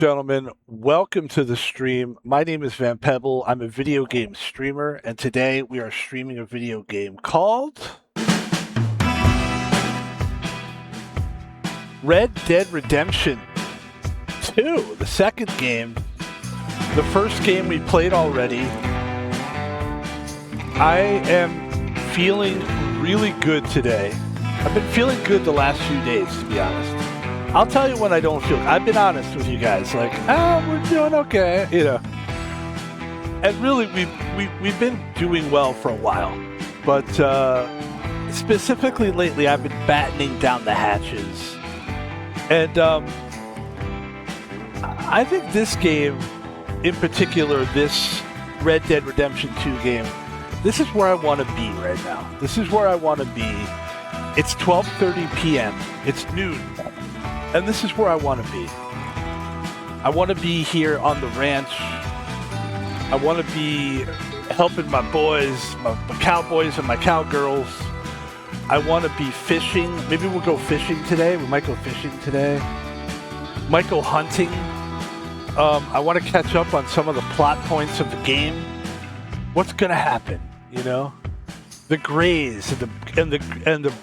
Gentlemen, welcome to the stream. My name is Pebble. I'm a video game streamer, and today we are streaming a video game called Red Dead Redemption 2, the second game. The first game we played already. I am feeling really good today. I've been feeling good the last few days, to be honest. I'll tell you when I don't feel. I've been honest with you guys, like, we're doing okay, And really, we've been doing well for a while, but specifically lately, I've been battening down the hatches, and I think this game, in particular, this Red Dead Redemption 2 game, this is where I want to be right now. This is where I want to be. It's 12:30 p.m. It's noon. And this is where I want to be. I want to be here on the ranch. I want to be helping my boys, my cowboys and my cowgirls. I want to be fishing. Maybe we'll go fishing today. We might go fishing today. Might go hunting. I want to catch up on some of the plot points of the game. What's going to happen? The Greys and the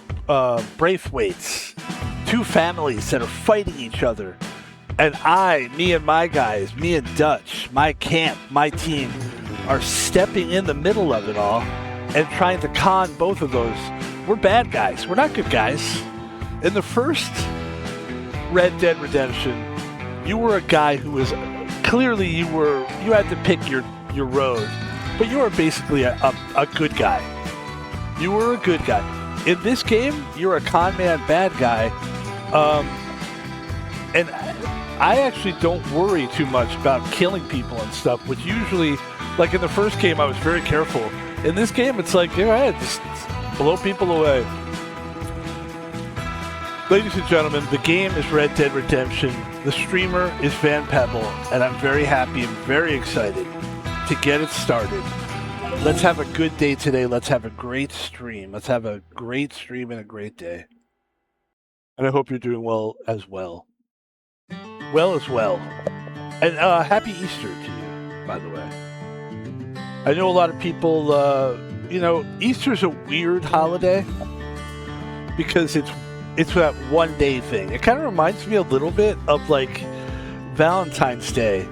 Braithwaites. Two families that are fighting each other. And me and my guys, me and Dutch, my camp, my team, are stepping in the middle of it all and trying to con both of those. We're bad guys. We're not good guys. In the first Red Dead Redemption, you were a guy who was clearly you had to pick your road, but you were basically a good guy. You were a good guy. In this game, you're a con man, bad guy. And I actually don't worry too much about killing people and stuff, which usually, like in the first game, I was very careful. In this game, it's like, just blow people away. Ladies and gentlemen, the game is Red Dead Redemption. The streamer is Pebble, and I'm very happy and very excited to get it started. Let's have a good day today. Let's have a great stream. Let's have a great stream and a great day. And I hope you're doing well as well. Well as well. And happy Easter to you, by the way. I know a lot of people, Easter's a weird holiday because it's that one day thing. It kind of reminds me a little bit of like Valentine's Day.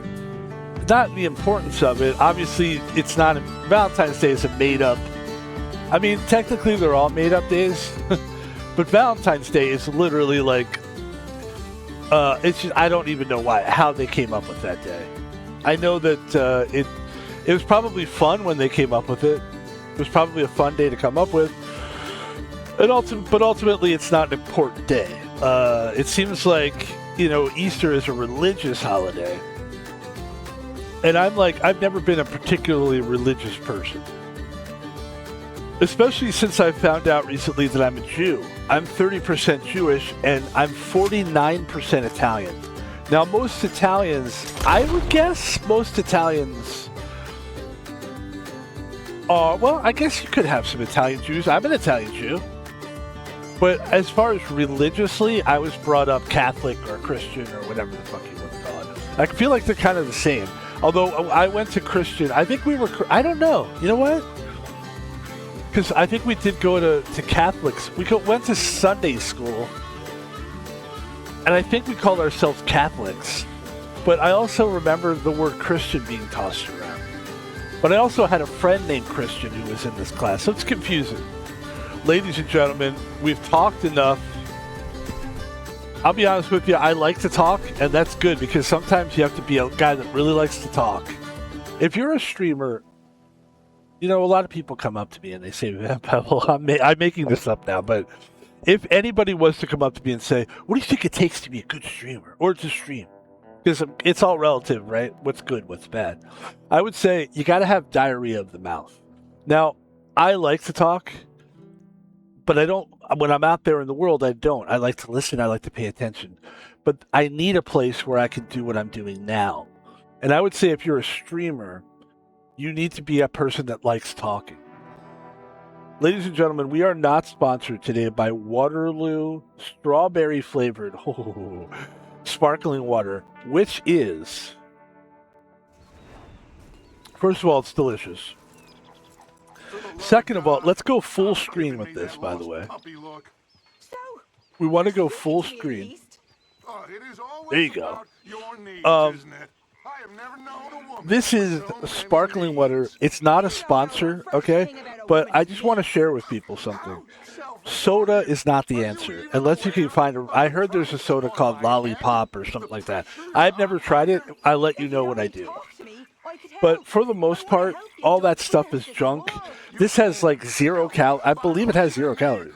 Not the importance of it. Obviously, it's not. Valentine's Day is a made up. I mean, technically, they're all made up days. But Valentine's Day is literally like, it's just, I don't even know how they came up with that day. I know that it was probably fun when they came up with it. It was probably a fun day to come up with. But ultimately, it's not an important day. It seems like, Easter is a religious holiday. And I've never been a particularly religious person. Especially since I found out recently that I'm a Jew. I'm 30% Jewish and I'm 49% Italian. Now, most Italians, I would guess most Italians are, well, I guess you could have some Italian Jews. I'm an Italian Jew. But as far as religiously, I was brought up Catholic or Christian or whatever the fuck you want to call it. I feel like they're kind of the same. Although I went to Christian, I think we were, I don't know. You know what? Because I think we did go to Catholics. We went to Sunday school. And I think we called ourselves Catholics. But I also remember the word Christian being tossed around. But I also had a friend named Christian who was in this class. So it's confusing. Ladies and gentlemen, we've talked enough. I'll be honest with you, I like to talk, and that's good because sometimes you have to be a guy that really likes to talk. If you're a streamer, a lot of people come up to me and they say, Pebble, I'm making this up now, but if anybody was to come up to me and say, what do you think it takes to be a good streamer or to stream? Because it's all relative, right? What's good, what's bad? I would say you got to have diarrhea of the mouth. Now, I like to talk. But I don't, when I'm out there in the world, I don't. I like to listen. I like to pay attention. But I need a place where I can do what I'm doing now. And I would say if you're a streamer, you need to be a person that likes talking. Ladies and gentlemen, we are not sponsored today by Waterloo Strawberry Flavored. Oh, sparkling water, which is, first of all, it's delicious. Second of all, let's go full screen with this, by the way. We want to go full screen. There you go. This is sparkling water. It's not a sponsor, okay? But I just want to share with people something. Soda is not the answer. Unless you can find a... I heard there's a soda called Lollipop or something like that. I've never tried it. I'll let you know when I do. But for the most part, all that stuff is junk. This has like 0 I believe it has 0 calories.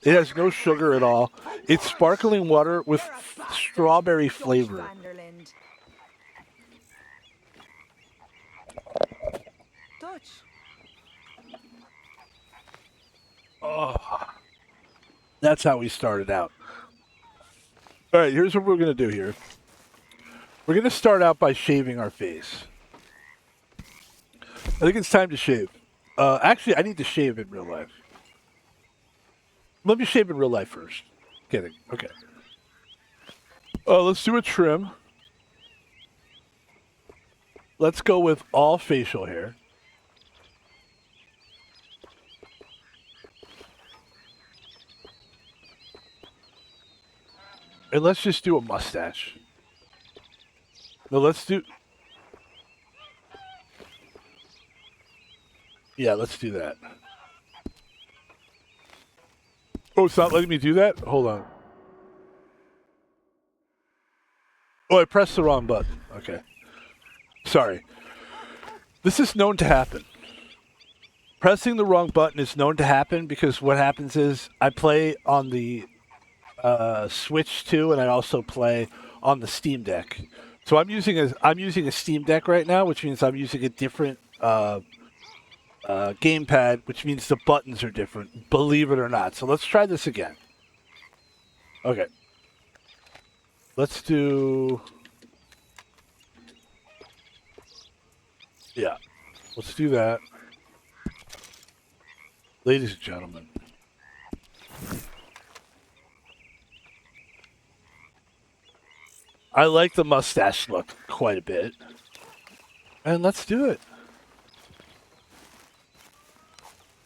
It has no sugar at all. It's sparkling water with strawberry flavor. Oh, that's how we started out. All right, here's what we're going to do here. We're going to start out by shaving our face. I think it's time to shave. Actually, I need to shave in real life. Let me shave in real life first. Kidding. Okay. Let's do a trim. Let's go with all facial hair. And let's just do a mustache. No, let's do... Yeah, let's do that. Oh, it's not letting me do that? Hold on. Oh, I pressed the wrong button. Okay. Sorry. This is known to happen. Pressing the wrong button is known to happen because what happens is I play on the Switch too, and I also play on the Steam Deck. So I'm using a Steam Deck right now, which means I'm using a different gamepad, which means the buttons are different, believe it or not. So let's try this again. Okay. Let's do... Yeah. Let's do that. Ladies and gentlemen. I like the mustache look quite a bit. And let's do it.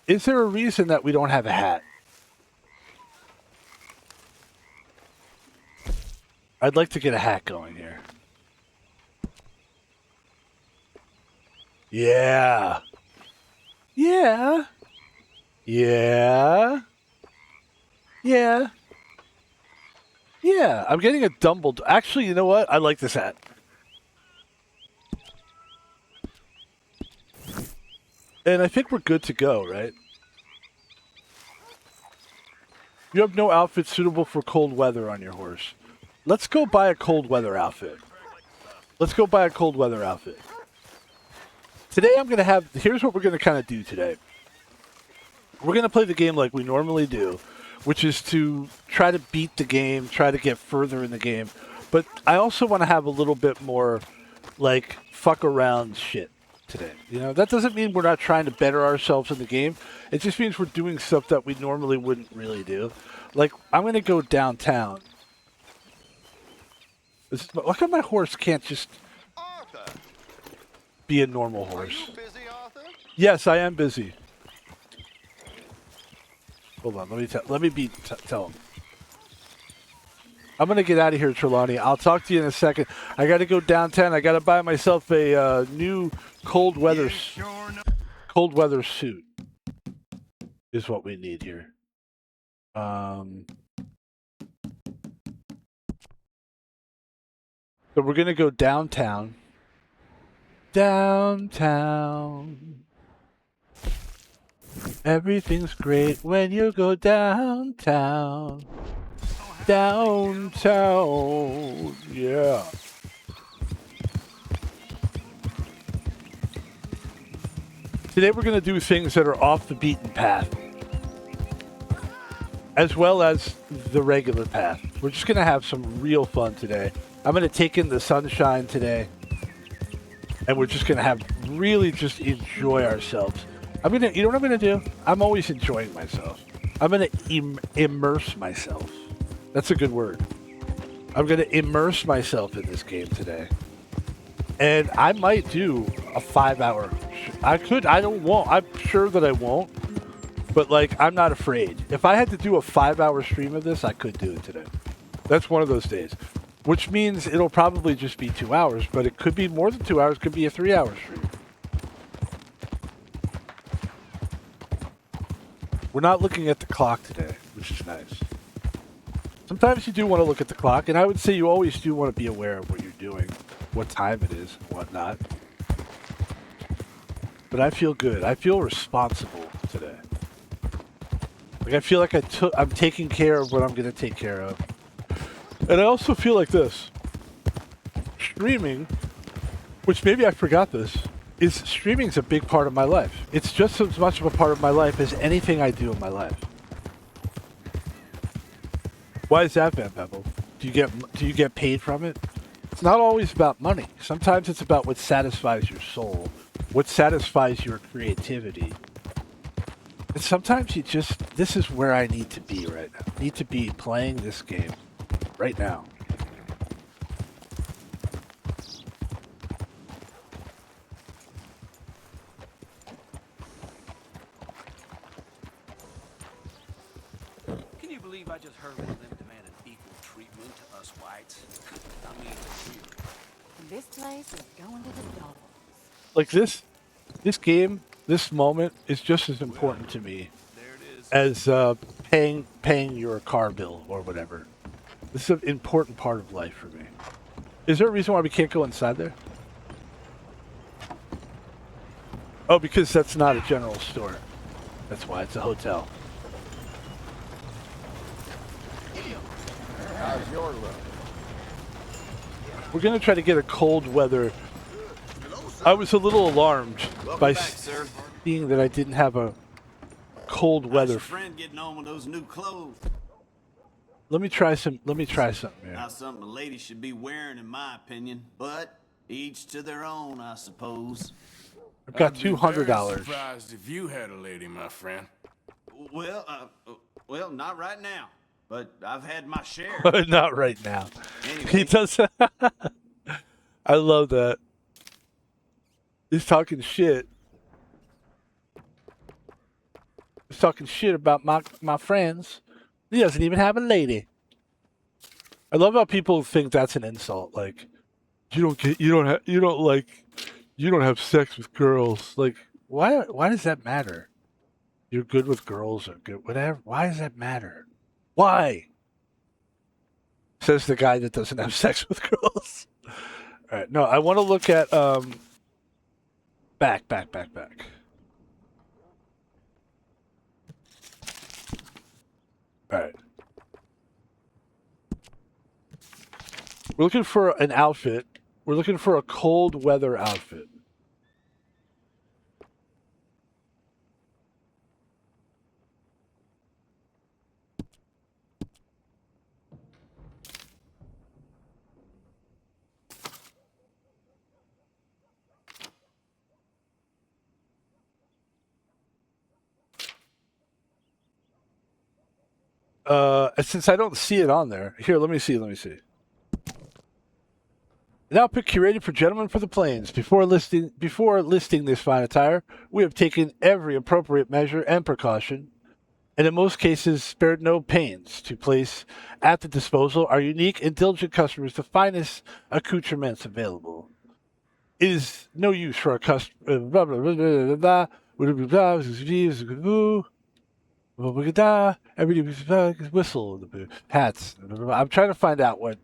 Is there a reason that we don't have a hat? I'd like to get a hat going here. Yeah. Yeah. Yeah. Yeah. Yeah. I'm getting a Dumbledore. Actually, you know what? I like this hat. And I think we're good to go, right? You have no outfit suitable for cold weather on your horse. Let's go buy a cold weather outfit. Let's go buy a cold weather outfit. Today I'm going to have... Here's what we're going to kind of do today. We're going to play the game like we normally do, which is to try to beat the game, try to get further in the game. But I also want to have a little bit more, like, fuck around shit today. You know, that doesn't mean we're not trying to better ourselves in the game. It just means we're doing stuff that we normally wouldn't really do. Like, I'm going to go downtown. Look how my horse can't just be a normal horse. Are you busy, Arthur? Yes, I am busy. Hold on, let me tell him. I'm gonna get out of here, Trelawney. I'll talk to you in a second. I gotta go downtown. I gotta buy myself a new cold weather suit. Is what we need here. So we're gonna go downtown. Downtown. Everything's great when you go downtown. Downtown. Yeah. Today we're going to do things that are off the beaten path, as well as the regular path. We're just going to have some real fun today. I'm going to take in the sunshine today, and we're just going to have really just enjoy ourselves. You know what I'm going to do? I'm always enjoying myself. I'm going to immerse myself. That's a good word. I'm going to immerse myself in this game today. And I might do a 5-hour. I could. I don't won't. I'm sure that I won't. But like, I'm not afraid. If I had to do a 5-hour stream of this, I could do it today. That's one of those days. Which means it'll probably just be 2 hours, but it could be more than 2 hours. It could be a 3-hour stream. We're not looking at the clock today, which is nice. Sometimes you do want to look at the clock, and I would say you always do want to be aware of what you're doing, what time it is, and whatnot. But I feel good. I feel responsible today. Like I feel like I'm taking care of what I'm going to take care of. And I also feel like this. Streaming, which maybe I forgot this, streaming's a big part of my life. It's just as much of a part of my life as anything I do in my life. Why is that, Van Pebble? Do you get paid from it? It's not always about money. Sometimes it's about what satisfies your soul, what satisfies your creativity. And sometimes this is where I need to be right now. I need to be playing this game right now. Can you believe I just heard one of them demanding equal treatment to us whites? I mean, really. This place is going to the dogs. Like this game, this moment is just as important to me as paying your car bill or whatever. This is an important part of life for me. Is there a reason why we can't go inside there? Oh, because that's not a general store. That's why it's a hotel. How's your luck? We're gonna try to get a cold weather. I was a little alarmed by seeing that I didn't have a cold weather. How's your friend getting on with those new clothes? Let me try something here. Not something a lady should be wearing, in my opinion. But each to their own, I suppose. I've got I'd be $200. very surprised if you had a lady, my friend. Well, not right now. But I've had my share. Not right now. Anyway. He does. I love that. He's talking shit. He's talking shit about my friends. He doesn't even have a lady. I love how people think that's an insult. Like, you don't have sex with girls. Like, why does that matter? You're good with girls or good whatever. Why does that matter? Why? Says the guy that doesn't have sex with girls. All right. No, I want to look at back. All right. We're looking for an outfit. We're looking for a cold weather outfit. Since I don't see it on there, here, let me see. An outfit curated for gentlemen for the plains. Before listing this fine attire, we have taken every appropriate measure and precaution, and in most cases spared no pains to place at the disposal our unique and diligent customers the finest accoutrements available. It is no use for our customers. Everybody whistle. Hats. I'm trying to find out what.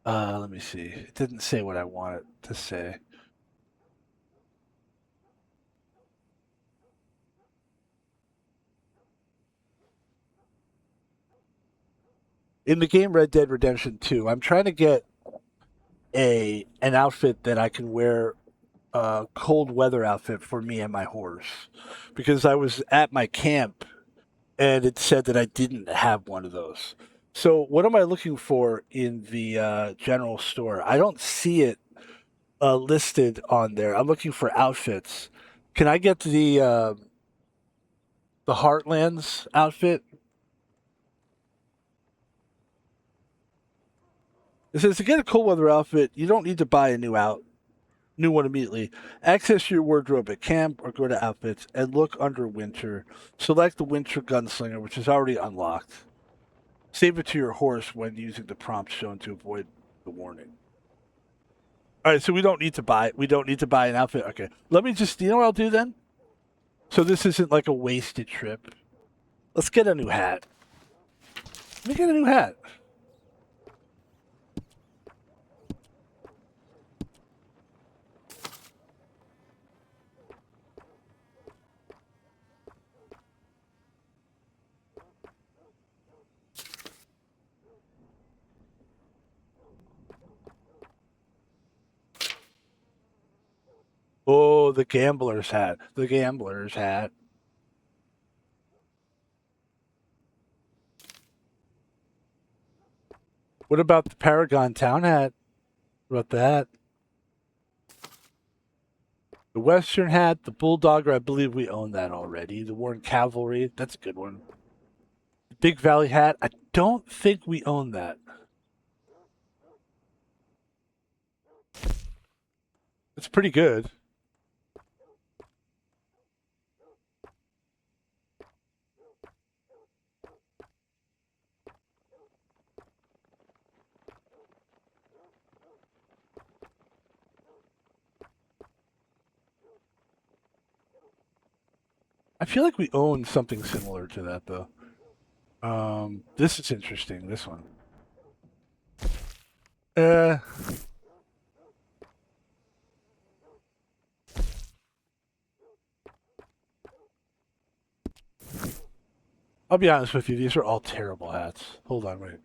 Let me see. It didn't say what I wanted to say. In the game Red Dead Redemption 2, I'm trying to get an outfit that I can wear, a cold weather outfit for me and my horse, because I was at my camp and it said that I didn't have one of those. So what am I looking for in the general store? I don't see it listed on there. I'm looking for outfits. Can I get the Heartlands outfit? It says to get a cold weather outfit, you don't need to buy a new one immediately. Access your wardrobe at camp or go to outfits and look under winter. Select the winter gunslinger, which is already unlocked. Save it to your horse when using the prompts shown to avoid the warning. All right, so we don't need to buy an outfit. Okay, let me just, you know what I'll do then? So this isn't like a wasted trip. Let's get a new hat. Let me get a new hat. Oh, the gambler's hat. The gambler's hat. What about the Paragon Town hat? What about that? The Western hat, the Bulldogger, I believe we own that already. The Warren Cavalry, that's a good one. The Big Valley hat, I don't think we own that. It's pretty good. I feel like we own something similar to that, though. This is interesting, this one. I'll be honest with you, these are all terrible hats. Hold on, wait.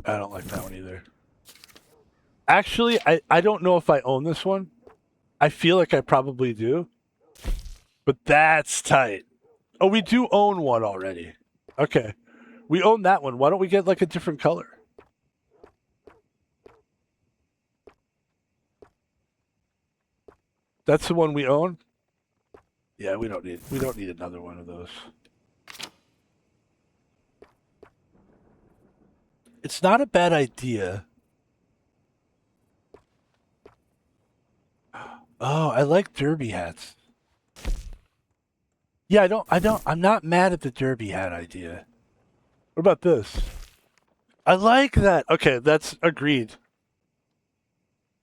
I don't like that one either. Actually, I don't know if I own this one. I feel like I probably do. But that's tight. Oh, we do own one already. Okay. We own that one. Why don't we get like a different color? That's the one we own? Yeah, we don't need another one of those. It's not a bad idea. Oh, I like derby hats. Yeah, I'm not mad at the derby hat idea. What about this? I like that. Okay, that's agreed.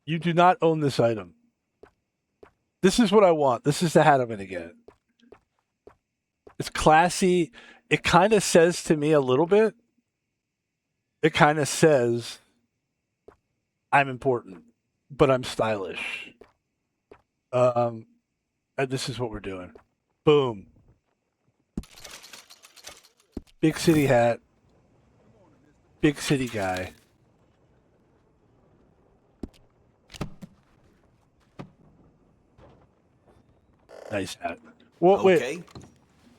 You do not own this item. This is what I want. This is the hat I'm going to get. It's classy. It kind of says to me a little bit. It kind of says, I'm important, but I'm stylish. And this is what we're doing. Boom. Big city hat. Big city guy. Nice hat. Well, Okay. wait.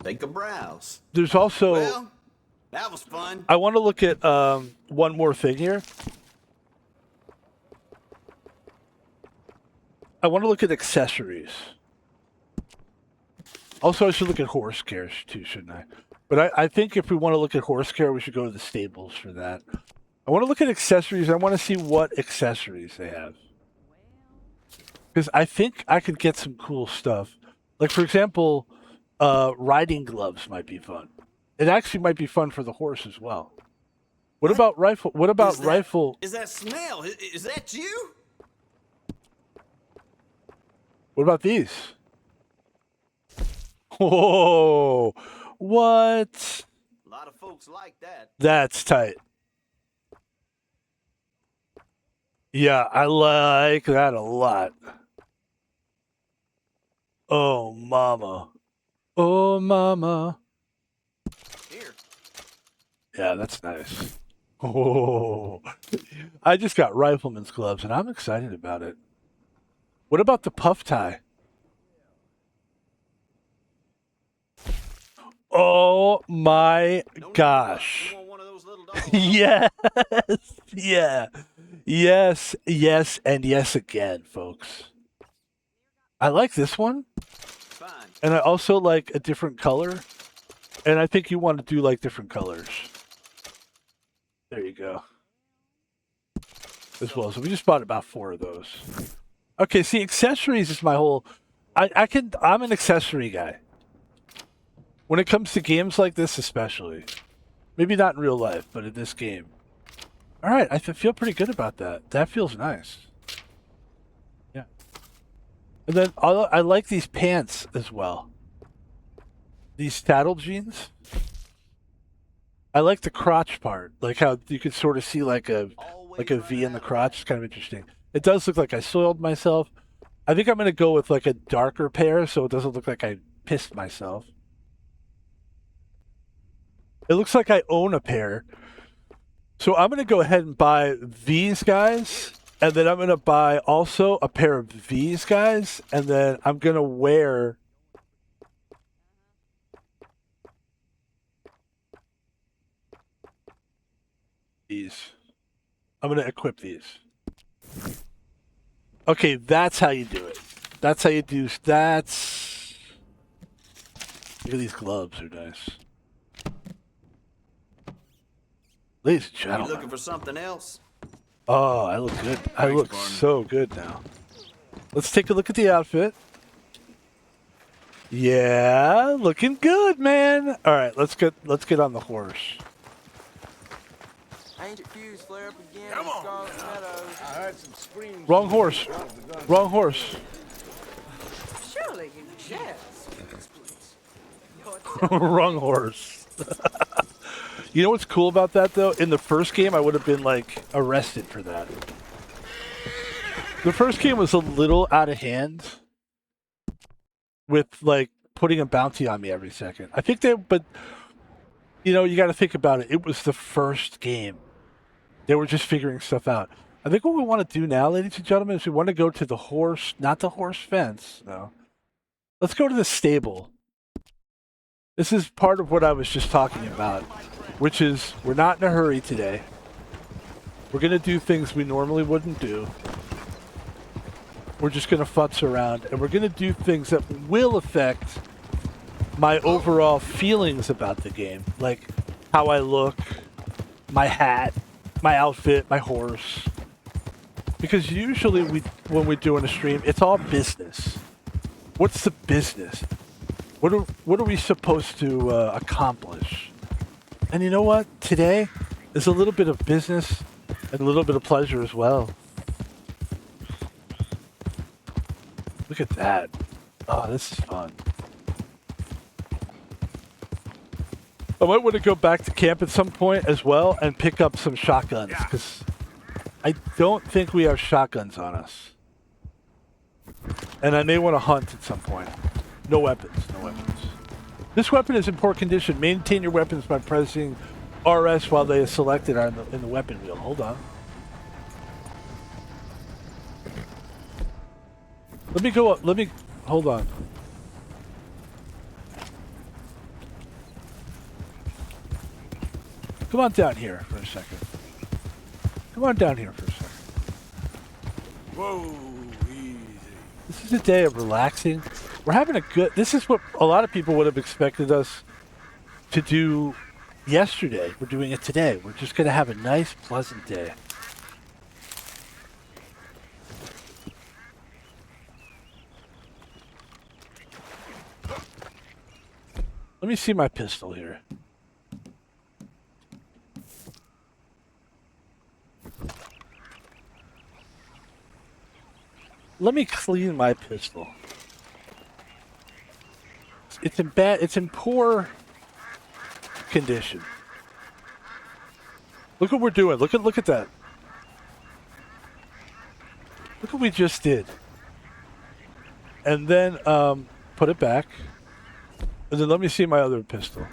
Take a browse. There's also... Well, that was fun. I want to look at one more thing here. I want to look at accessories. Also, I should look at horse care too, shouldn't I? But I think if we want to look at horse care, we should go to the stables for that. I want to look at accessories. I want to see what accessories they have. Because I think I could get some cool stuff. Like, for example, riding gloves might be fun. It actually might be fun for the horse as well. What about rifle? What about rifle? Is that smell? Is that you? What about these? Whoa! What? A lot of folks like that. That's tight. Yeah, I like that a lot. Oh, mama. Oh, mama. Here. Yeah, that's nice. Oh, I just got rifleman's gloves, and I'm excited about it. What about the puff tie? Oh my gosh. You want one of those little dogs? Yes. Yeah. Yes, yes, and yes again, folks. I like this one. Fine. And I also like a different color. And I think you want to do like different colors. There you go. As well. So we just bought about 4 of those. Okay, see, accessories is my whole. I'm an accessory guy. When it comes to games like this, especially. Maybe not in real life, but in this game. All right, I feel pretty good about that. That feels nice. Yeah. And then I like these pants as well. These saddle jeans. I like the crotch part, like how you could sort of see like a V in the crotch. It's kind of interesting. It does look like I soiled myself. I think I'm gonna go with like a darker pair, so it doesn't look like I pissed myself. It looks like I own a pair. So I'm going to go ahead and buy these guys, and then I'm going to buy also a pair of these guys, and then I'm going to wear these. I'm going to equip these. Okay, that's how you do it. That's how you do. That's. Look at these gloves, they're nice. Ladies and You gentlemen. looking for something else? Oh, I look good. I look so good now. Let's take a look at the outfit. Yeah, looking good, man. All right, let's get on the horse. Ancient fuse flare up again. Come on. Scarlet Meadows. I heard some screams. Wrong horse. Wrong horse. Surely you jest. Wrong horse. You know what's cool about that, though? In the first game, I would have been, like, arrested for that. The first game was a little out of hand with, like, putting a bounty on me every second. I think but, you know, you got to think about it. It was the first game. They were just figuring stuff out. I think what we want to do now, ladies and gentlemen, is we want to go to the horse, not the horse fence, no. Let's go to the stable. This is part of what I was just talking about, which is we're not in a hurry today. We're going to do things we normally wouldn't do. We're just going to futz around, and we're going to do things that will affect my overall feelings about the game, like how I look, my hat, my outfit, my horse. Because usually when we're doing a stream, it's all business. What's the business? What are we supposed to accomplish? And you know what? Today is a little bit of business and a little bit of pleasure as well. Look at that. Oh, this is fun. I might want to go back to camp at some point as well and pick up some shotguns, because I don't think we have shotguns on us. And I may want to hunt at some point. No weapons, no weapons. This weapon is in poor condition. Maintain your weapons by pressing RS while they are selected in the weapon wheel. Hold on. Let me go up. Hold on. Come on down here for a second. Come on down here for a second. Whoa, easy. This is a day of relaxing. We're having a good... This is what a lot of people would have expected us to do yesterday. We're doing it today. We're just going to have a nice, pleasant day. Let me see my pistol here. Let me clean my pistol. It's in poor condition. Look what we're doing. Look at that. Look what we just did. And then put it back. And then let me see my other pistol.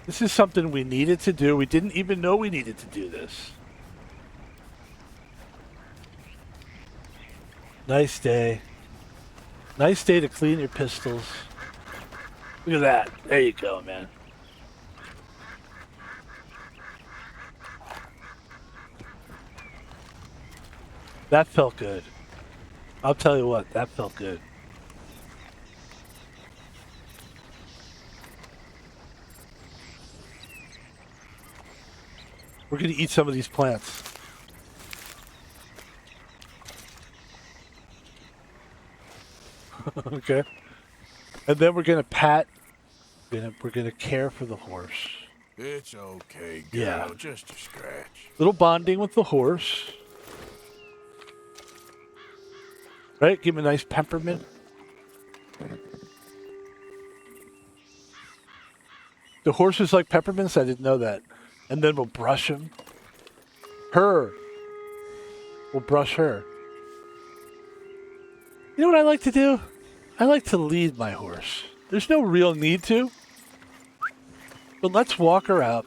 This is something we needed to do. We didn't even know we needed to do this. Nice day. Nice day to clean your pistols. Look at that. There you go, man. That felt good. I'll tell you what, that felt good. We're gonna eat some of these plants. Okay. And then we're gonna pat. We're gonna care for the horse. It's okay, girl. Yeah. Just a scratch. Little bonding with the horse. Right? Give him a nice peppermint. The horses like peppermints? I didn't know that. And then we'll brush him. Her. We'll brush her. You know what I like to do? I like to lead my horse. There's no real need to. But let's walk her out.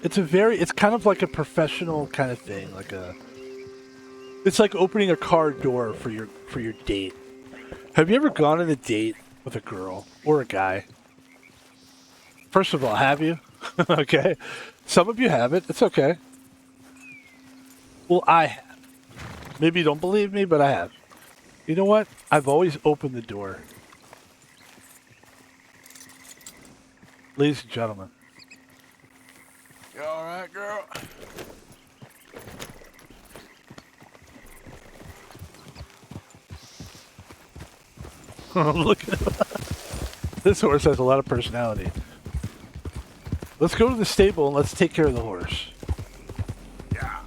It's kind of like a professional kind of thing. It's like opening a car door for your date. Have you ever gone on a date with a girl or a guy? First of all, have you? Okay. Some of you have it. It's okay. Well, I have. Maybe you don't believe me, but I have. You know what? I've always opened the door. Ladies and gentlemen. You all right, girl? Look at this horse has a lot of personality. Let's go to the stable and let's take care of the horse. Yeah.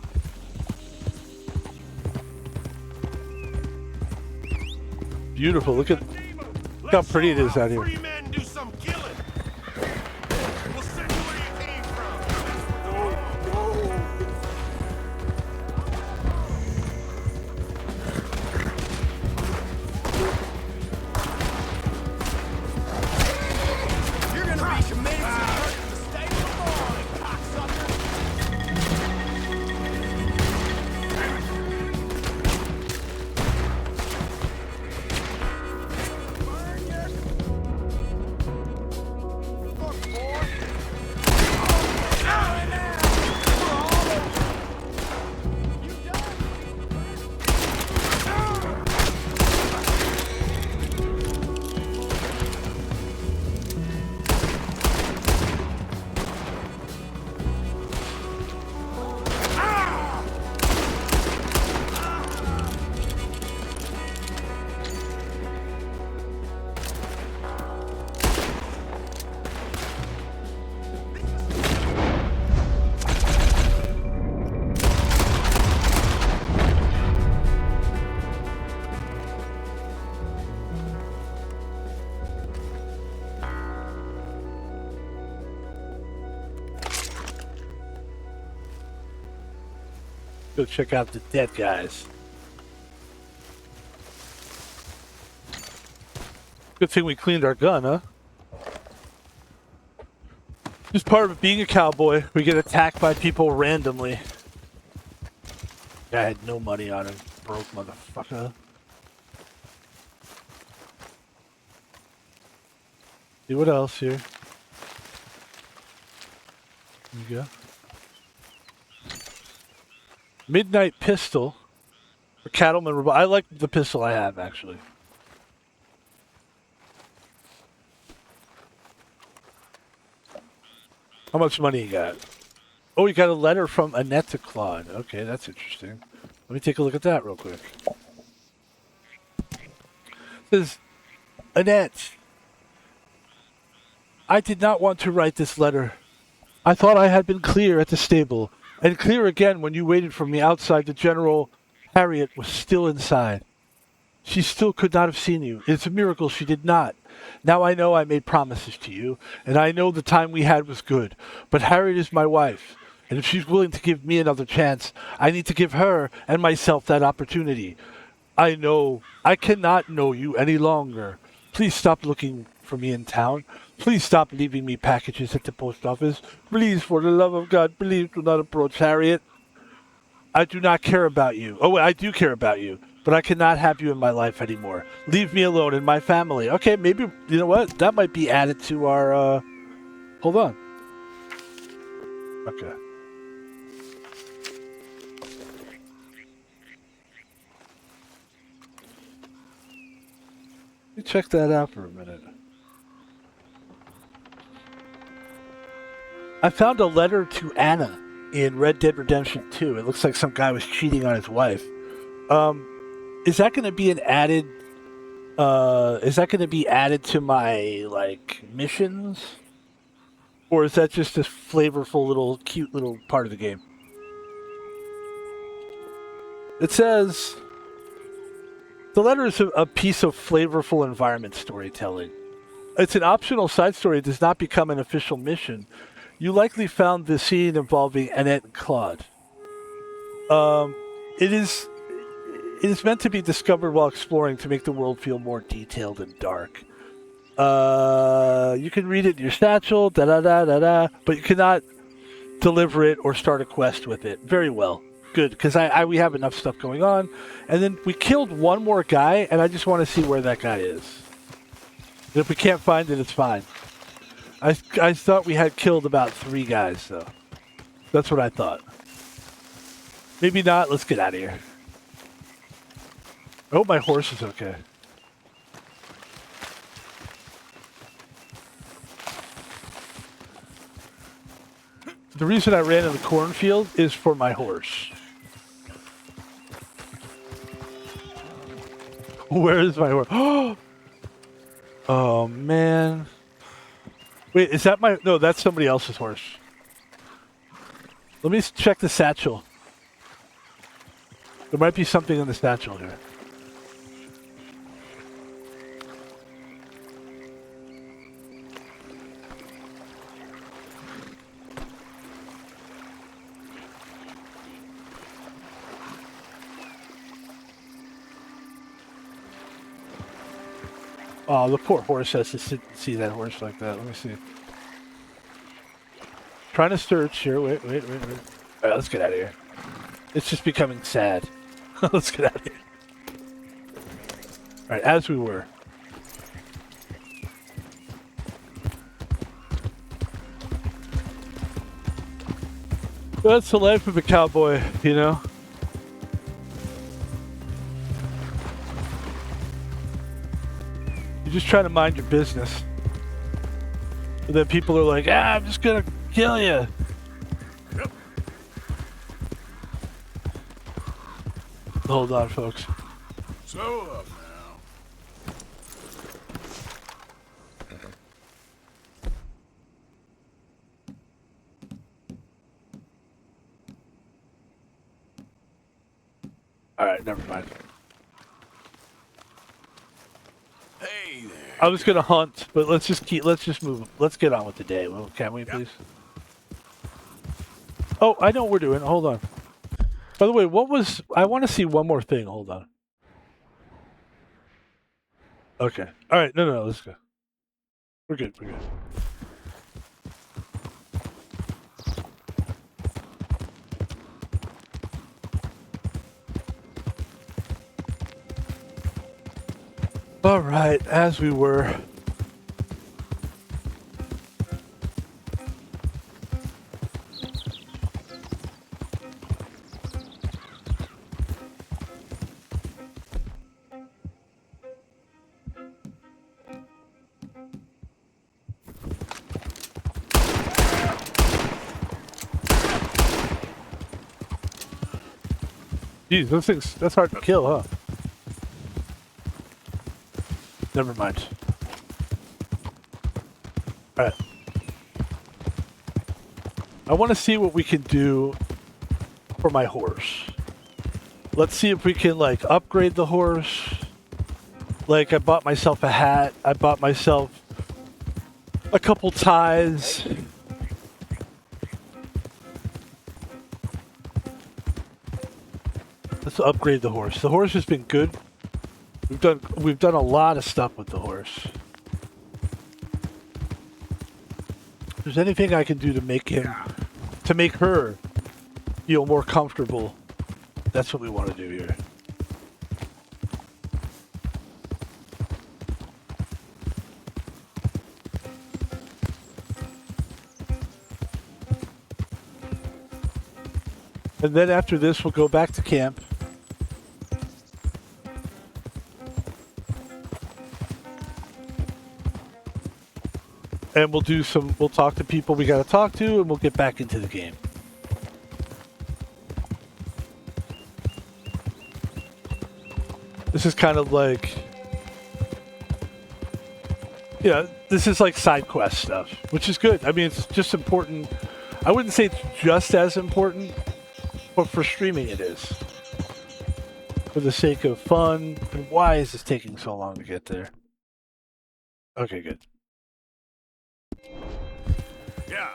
Beautiful. Look how pretty it is out here. Free men do some killing. We'll send you where you came from. You're gonna be committed to the state of the morning, cocksucker. Go check out the dead guys. Good thing we cleaned our gun, huh? Just part of being a cowboy. We get attacked by people randomly. I had no money on him. Broke motherfucker. See what else here. There you go. Midnight pistol. Or cattleman revolver. I like the pistol I have, actually. How much money you got? Oh, you got a letter from Annette to Claude. Okay, that's interesting. Let me take a look at that real quick. It says, Annette, I did not want to write this letter. I thought I had been clear at the stable, and clear again when you waited for me outside. The General Harriet was still inside. She still could not have seen you. It's a miracle she did not. Now I know I made promises to you, and I know the time we had was good. But Harriet is my wife, and if she's willing to give me another chance, I need to give her and myself that opportunity. I know I cannot know you any longer. Please stop looking for me in town. Please stop leaving me packages at the post office. Please, for the love of God, please do not approach Harriet. I do not care about you. Oh, I do care about you, but I cannot have you in my life anymore. Leave me alone and my family. Okay, maybe, you know what? That might be added to our, hold on. Okay. me check that out for a minute. I found a letter to Anna in Red Dead Redemption 2. It looks like some guy was cheating on his wife. Is that going to be an added? Is that going to be added to my like missions, or is that just a flavorful little, cute little part of the game? It says the letter is a piece of flavorful environment storytelling. It's an optional side story. It does not become an official mission. You likely found the scene involving Annette and Claude. It is meant to be discovered while exploring to make the world feel more detailed and dark. You can read it in your satchel, da-da-da-da-da, but you cannot deliver it or start a quest with it. Very well. Good, because we have enough stuff going on. And then we killed one more guy, and I just want to see where that guy is. And if we can't find it, it's fine. I thought we had killed about 3 guys, though. That's what I thought. Maybe not. Let's get out of here. I hope my horse is okay. The reason I ran in the cornfield is for my horse. Where is my horse? Oh, man. Wait, is that my... No, that's somebody else's horse. Let me check the satchel. There might be something in the satchel here. Oh, the poor horse has to see that horse like that. Let me see. Trying to search here. Wait. All right, let's get out of here. It's just becoming sad. Let's get out of here. All right, as we were. That's the life of a cowboy, you know? Just trying to mind your business. And then people are like, I'm just gonna kill you. Yep. Hold on, folks. So up now. Alright, never mind. Hey there. I was gonna hunt, but let's just move. Let's get on with the day. Well, can we, please? Oh, I know what we're doing. Hold on. By the way, I want to see one more thing. Hold on. Okay. All right. No, let's go. We're good. All right, as we were. Jeez, those things, that's hard to kill, huh? Never mind. Alright. I want to see what we can do for my horse. Let's see if we can, like, upgrade the horse. Like, I bought myself a hat. I bought myself a couple ties. Let's upgrade the horse. The horse has been good. We've done a lot of stuff with the horse. If there's anything I can do to make her feel more comfortable, that's what we want to do here. And then after this, we'll go back to camp. and we'll talk to people we got to talk to, and we'll get back into the game. This is kind of like, yeah, this is like side quest stuff, which is good. I mean, it's just important. I wouldn't say it's just as important, but for streaming it is. For the sake of fun. And why is this taking so long to get there? Okay, good. Yeah.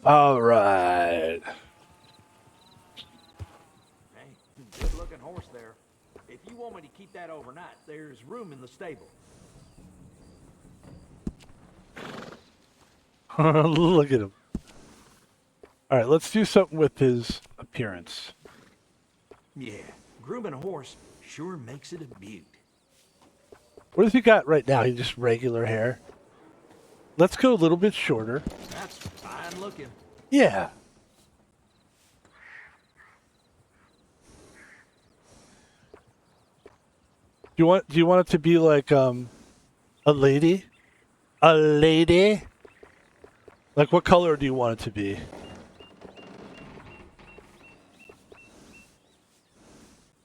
All right. Hey, good looking horse there. If you want me to keep that overnight, there's room in the stable. Look at him. All right, let's do something with his appearance. Yeah, grooming a horse sure makes it a beaut. What does he got right now? He just regular hair. Let's go a little bit shorter. That's fine looking. Yeah. Do you want it to be like a lady? A lady? Like what color do you want it to be?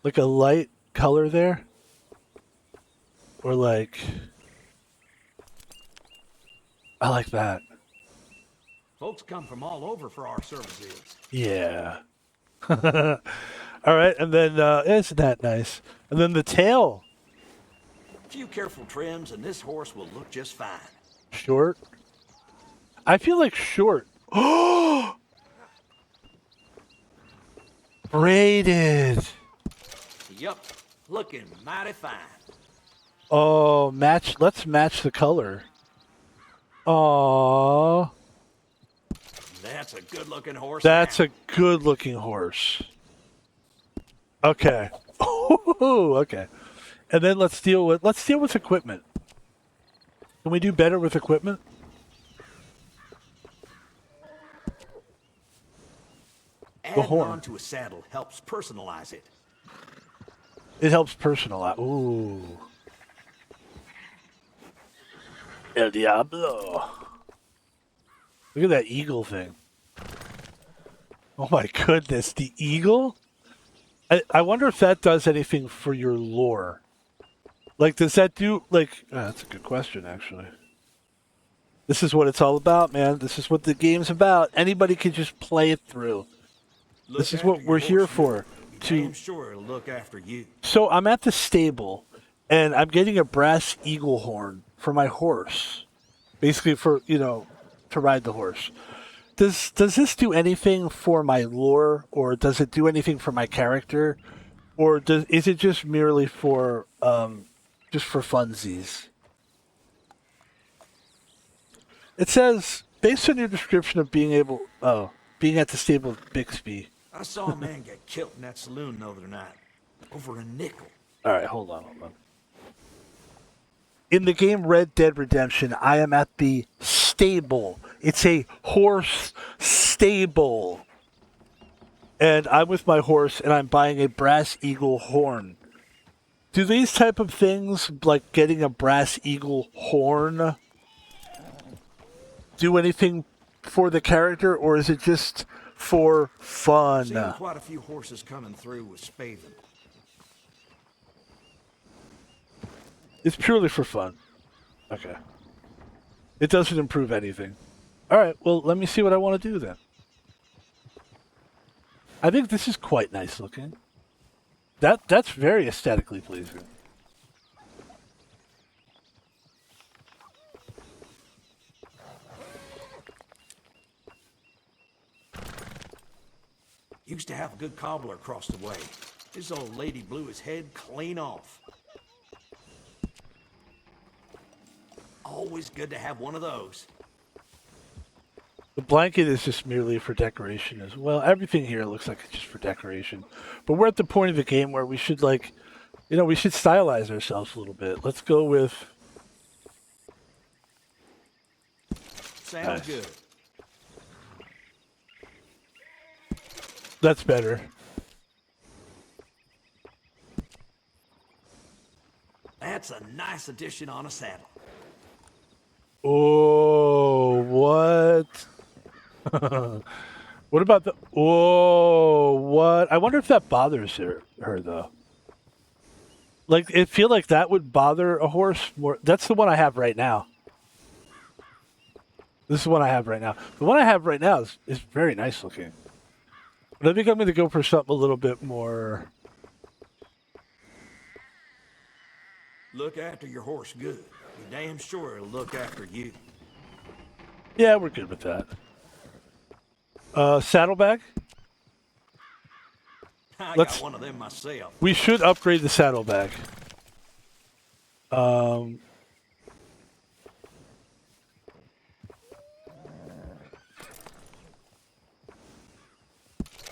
Like a light color there? Or like I like that. Folks come from all over for our services. Yeah. All right, and then isn't that nice? And then the tail. A few careful trims and this horse will look just fine. Short. I feel like short. Oh! Braided. Yup, looking mighty fine. Oh, let's match the color. Aww. That's a good looking horse. That's now. a good looking horse. Okay. Okay. And then let's deal with equipment. Can we do better with equipment? Adding horn. on to a saddle helps personalize it. It helps personalize. Ooh. El Diablo. Look at that eagle thing. Oh my goodness, the eagle? I wonder if that does anything for your lore. Like, does that do, like... that's a good question, actually. This is what it's all about, man. This is what the game's about. Anybody can just play it through. This is what we're here for. I'm sure it'll look after you. So I'm at the stable, and I'm getting a brass eagle horn for my horse. Basically for, to ride the horse. Does this do anything for my lore, or does it do anything for my character? Or is it just merely for, just for funsies? It says, based on your description of being at the stable of Bixby. I saw a man get killed in that saloon the other night. Over a nickel. All right, hold on. In the game Red Dead Redemption, I am at the stable. It's a horse stable. And I'm with my horse, and I'm buying a brass eagle horn. Do these type of things, like getting a brass eagle horn, do anything for the character, or is it just for fun? Seen quite a few horses coming through with spavin. It's purely for fun. Okay. It doesn't improve anything. All right, well, let me see what I want to do then. I think this is quite nice looking. That's very aesthetically pleasing. Used to have a good cobbler across the way. This old lady blew his head clean off. Always good to have one of those. The blanket is just merely for decoration as well. Everything here looks like it's just for decoration. But we're at the point of the game where we should, like, we should stylize ourselves a little bit. Let's go with... Sounds good. That's better. That's a nice addition on a saddle. Oh, what? What about the... Oh, what? I wonder if that bothers her though. Like, I feel like that would bother a horse more. That's the one I have right now. This is the one I have right now. The one I have right now is very nice looking. But I think I'm going to go for something a little bit more... Look after your horse good. Be damn sure it'll look after you. Yeah, we're good with that. Saddlebag? I Let's- got one of them myself. We should upgrade the saddlebag.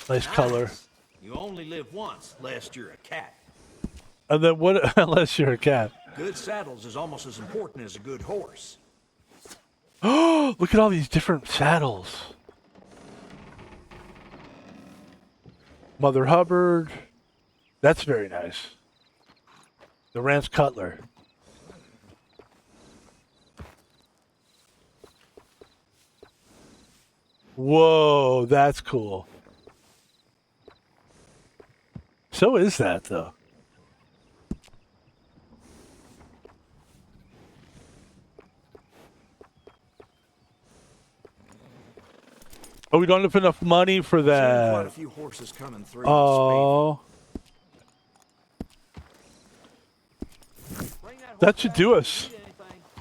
Nice color. You only live once, lest you're a cat. And then what, unless you're a cat. Good saddles is almost as important as a good horse. Oh, look at all these different saddles. Mother Hubbard. That's very nice. The Rance Cutler. Whoa, that's cool. So is that, though. Oh, we don't have enough money for Seen quite a that. few horses coming through. Oh. That should do us.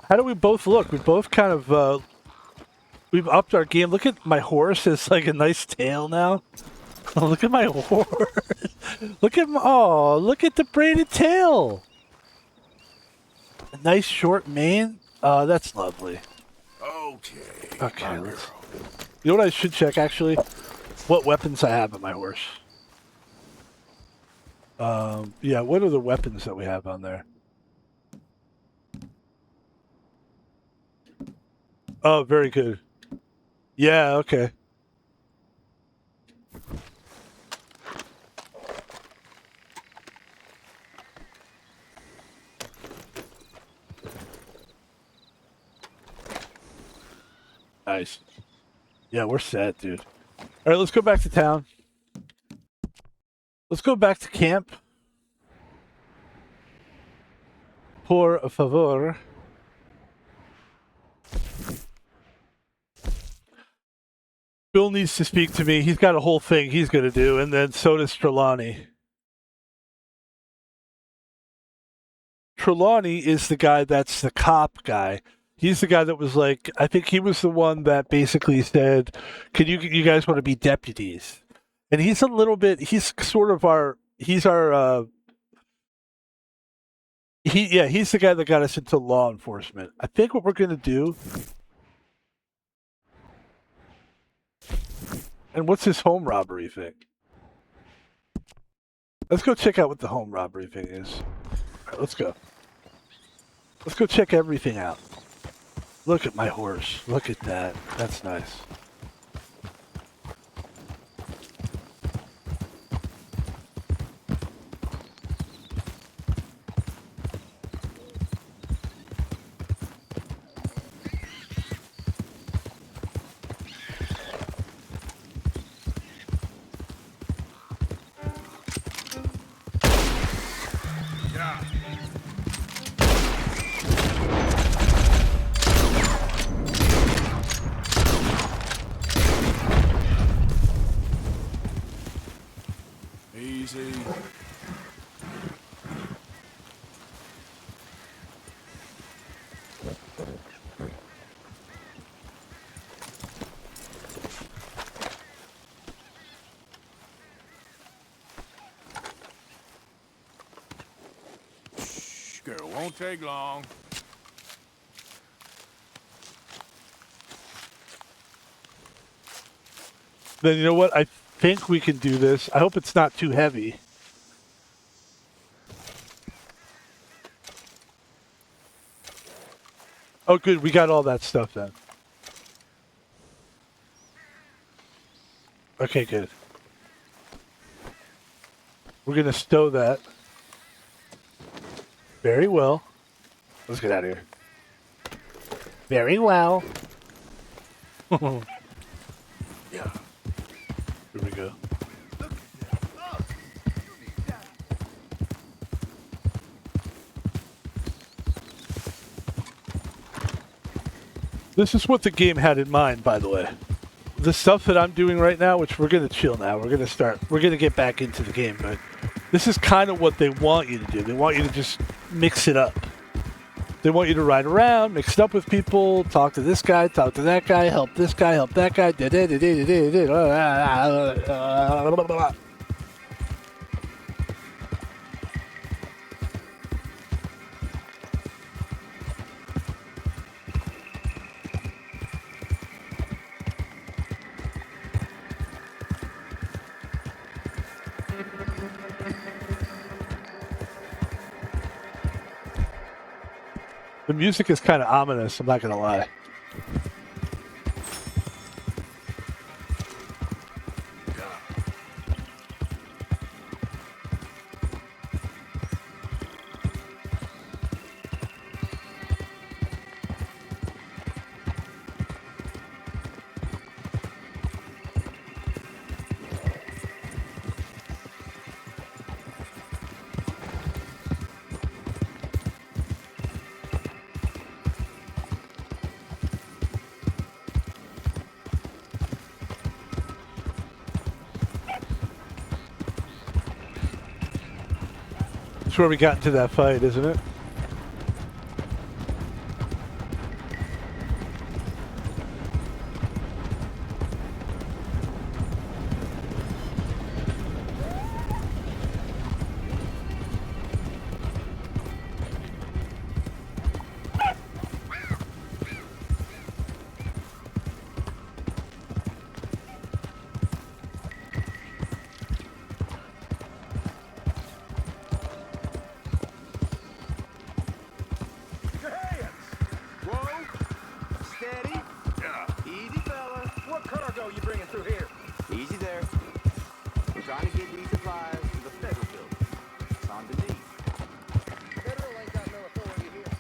How do we both look? We both kind of, we've upped our game. Look at my horse. It's like a nice tail now. Oh, look at my horse. Look at look at the braided tail. A nice short mane. That's lovely. Okay. Okay, let's... You know what I should check, actually? What weapons I have on my horse. Yeah, what are the weapons that we have on there? Oh, very good. Yeah, okay. Nice. Yeah, we're set, dude. All right, let's go back to town. Let's go back to camp. Por favor. Bill needs to speak to me. He's got a whole thing he's going to do, and then so does Trelawney. Trelawney is the guy that's the cop guy. He's the guy that was like, I think he was the one that basically said, "Can you guys want to be deputies?" And he's a little bit, he's sort of he's the guy that got us into law enforcement. I think what we're going to do, and what's this home robbery thing? Let's go check out what the home robbery thing is. All right, let's go. Let's go check everything out. Look at my horse. Look at that. That's nice. Easy. Shh, girl, won't take long. Then you know what? I think we can do this. I hope it's not too heavy. Oh, good. We got all that stuff then. Okay, good. We're going to stow that. Very well. Let's get out of here. Very well. Yeah. Here we go. Look at that. Oh, you need that. This is what the game had in mind, by the way. The stuff that I'm doing right now, which we're going to chill now. We're going to get back into the game, but this is kind of what they want you to do. They want you to just mix it up. They want you to ride around, mix it up with people, talk to this guy, talk to that guy, help this guy, help that guy. The music is kind of ominous, I'm not going to lie. That's where we got into that fight, isn't it? Your hands. Whoa. Steady. Yeah. Easy, fella. What cargo you bringing through here? Easy there. We're trying to get these supplies to the Pebble building. It's on the knee. Federal ain't got no authority here.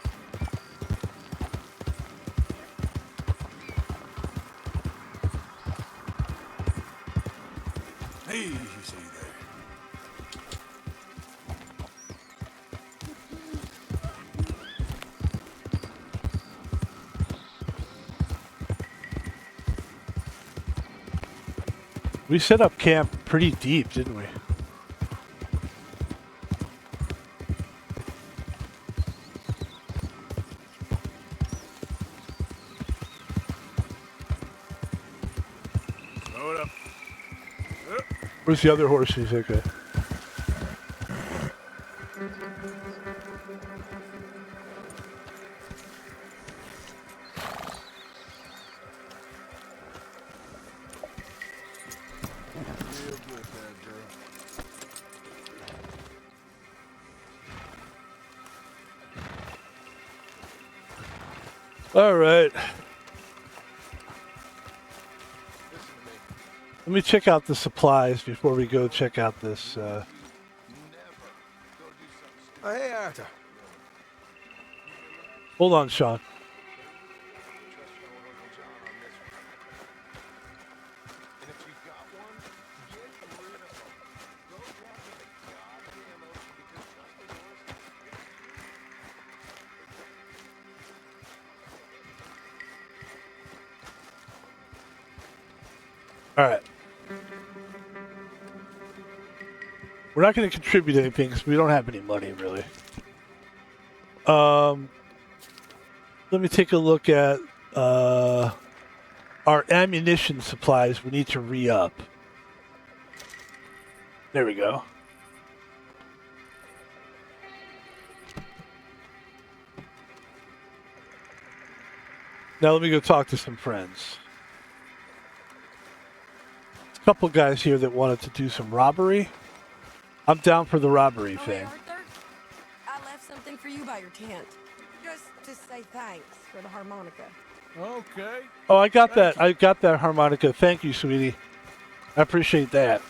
Easy there. We set up camp pretty deep, didn't we? Throw it up. Where's the other horses? Okay. Real good, bad girl. All right. Let me check out the supplies before we go check out this. Never go do something stupid. Oh, hey, Arthur. Hold on, Sean. Trust your Uncle John on this one. And if you got one, get rid of them. Go drop in the goddamn ocean because trust me, All right. We're not going to contribute anything because we don't have any money, really. Let me take a look at our ammunition supplies. We need to re-up. There we go. Now let me go talk to some friends. There's a couple guys here that wanted to do some robbery. I'm down for the robbery Oh, hey, thing. Arthur. I left something for you by your tent. Just to say thanks for the harmonica. Okay. Oh, I got that. I got that harmonica. Thank you, sweetie. I appreciate that.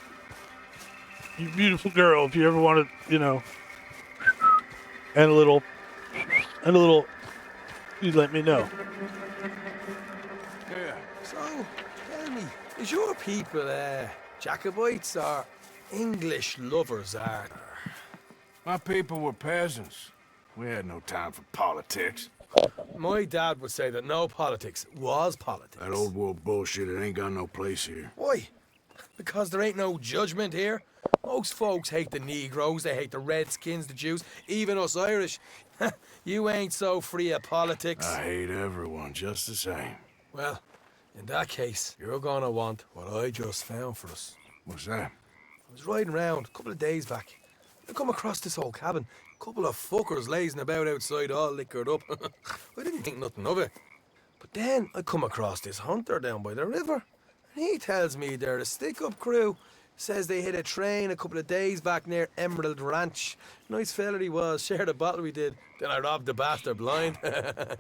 You beautiful girl. If you ever wanted, you know, and a little And a little, you let me know. Yeah. So, tell me, is your people, Jacobites or English lovers, are? My people were peasants. We had no time for politics. My dad would say that no politics was politics. That old world bullshit, it ain't got no place here. Why? Because there ain't no judgment here. Most folks hate the Negroes, they hate the Redskins, the Jews, even us Irish. You ain't so free of politics. I hate everyone just the same. Well, in that case, you're gonna want what I just found for us. What's that? I was riding around a couple of days back. I come across this old cabin. Couple of fuckers lazing about outside all liquored up. I didn't think nothing of it. But then I come across this hunter down by the river. And he tells me they're a stick-up crew. Says they hit a train a couple of days back near Emerald Ranch. Nice fella he was, shared a bottle we did. Then I robbed the bastard blind.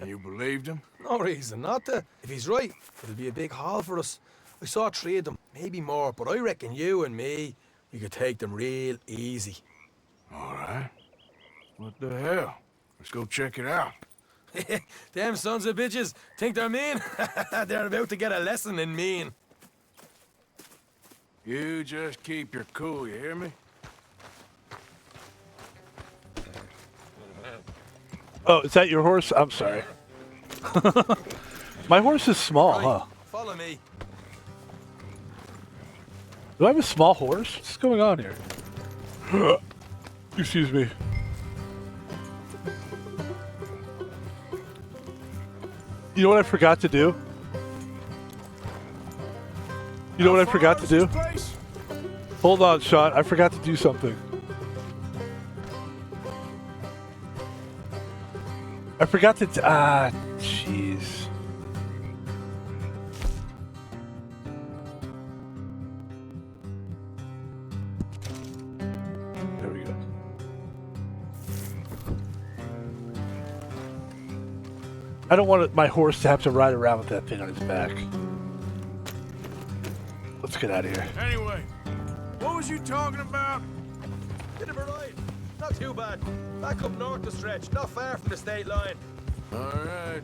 You believed him? No reason not to. If he's right, it'll be a big haul for us. I saw 3 of them, maybe more, but I reckon you and me, we could take them real easy. All right. What the hell? Let's go check it out. Them sons of bitches think they're mean. They're about to get a lesson in mean. You just keep your cool, you hear me? Oh, is that your horse? I'm sorry. My horse is small, Right, huh? follow me. Do I have a small horse? What's going on here? Excuse me. You know what I forgot to do? You know what I forgot to do? Hold on, Sean. I forgot to do something. I forgot to... jeez. There we go. I don't want my horse to have to ride around with that thing on his back. Let's get out of here. Anyway, what was you talking about? Bit of a ride. Not too bad. Back up north the stretch, not far from the state line. All right.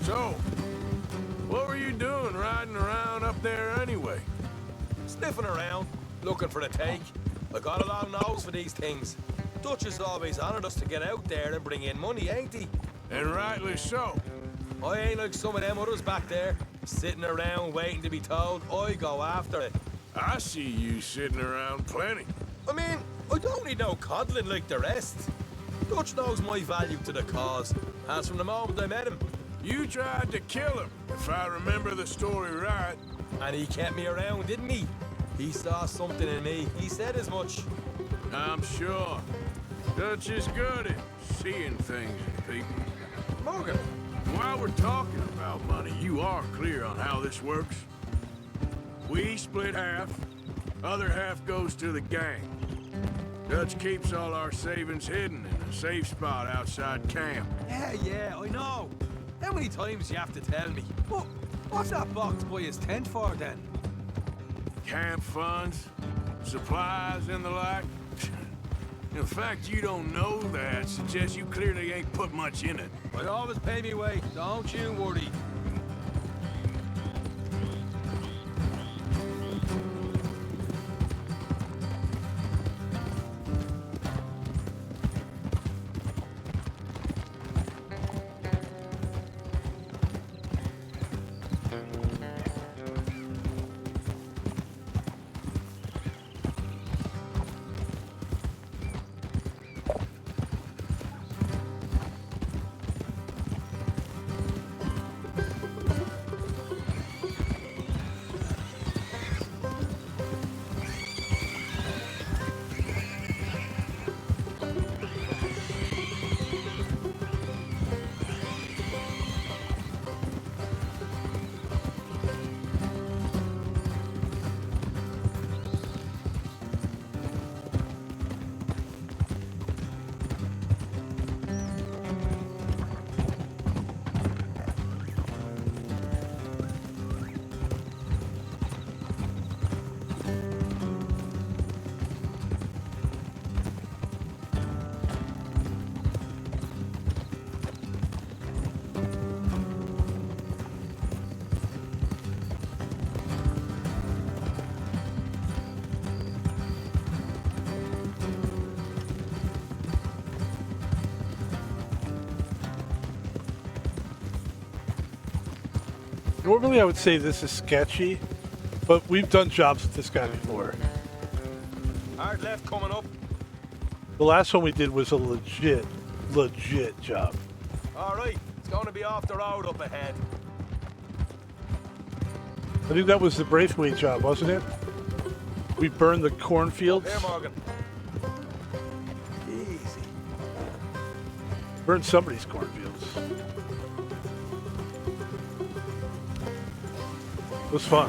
So, what were you doing riding around up there anyway? Sniffing around, looking for the take. I got a long nose for these things. Dutch has always honoured us to get out there and bring in money, ain't he? And rightly so. I ain't like some of them others back there, sitting around waiting to be told. I go after it. I see you sitting around plenty. I mean, I don't need no coddling like the rest. Dutch knows my value to the cause, as from the moment I met him. You tried to kill him, if I remember the story right. And he kept me around, didn't he? He saw something in me. He said as much. I'm sure. Dutch is good at seeing things in people. Morgan. While we're talking about money, you are clear on how this works? We split half, other half goes to the gang. Dutch keeps all our savings hidden in a safe spot outside camp. Yeah, I know. How many times you have to tell me? What's that box by his tent for, then? Camp funds, supplies, and the like. The fact you don't know that suggests you clearly ain't put much in it. I always pay me way, don't you worry. Normally I would say this is sketchy, but we've done jobs with this guy before. Hard left coming up. The last one we did was a legit job. All right, it's going to be off the road up ahead. I think that was the Braithwaite job, wasn't it? We burned the cornfields. Here, Morgan. Easy. Burned somebody's cornfields. It was fun.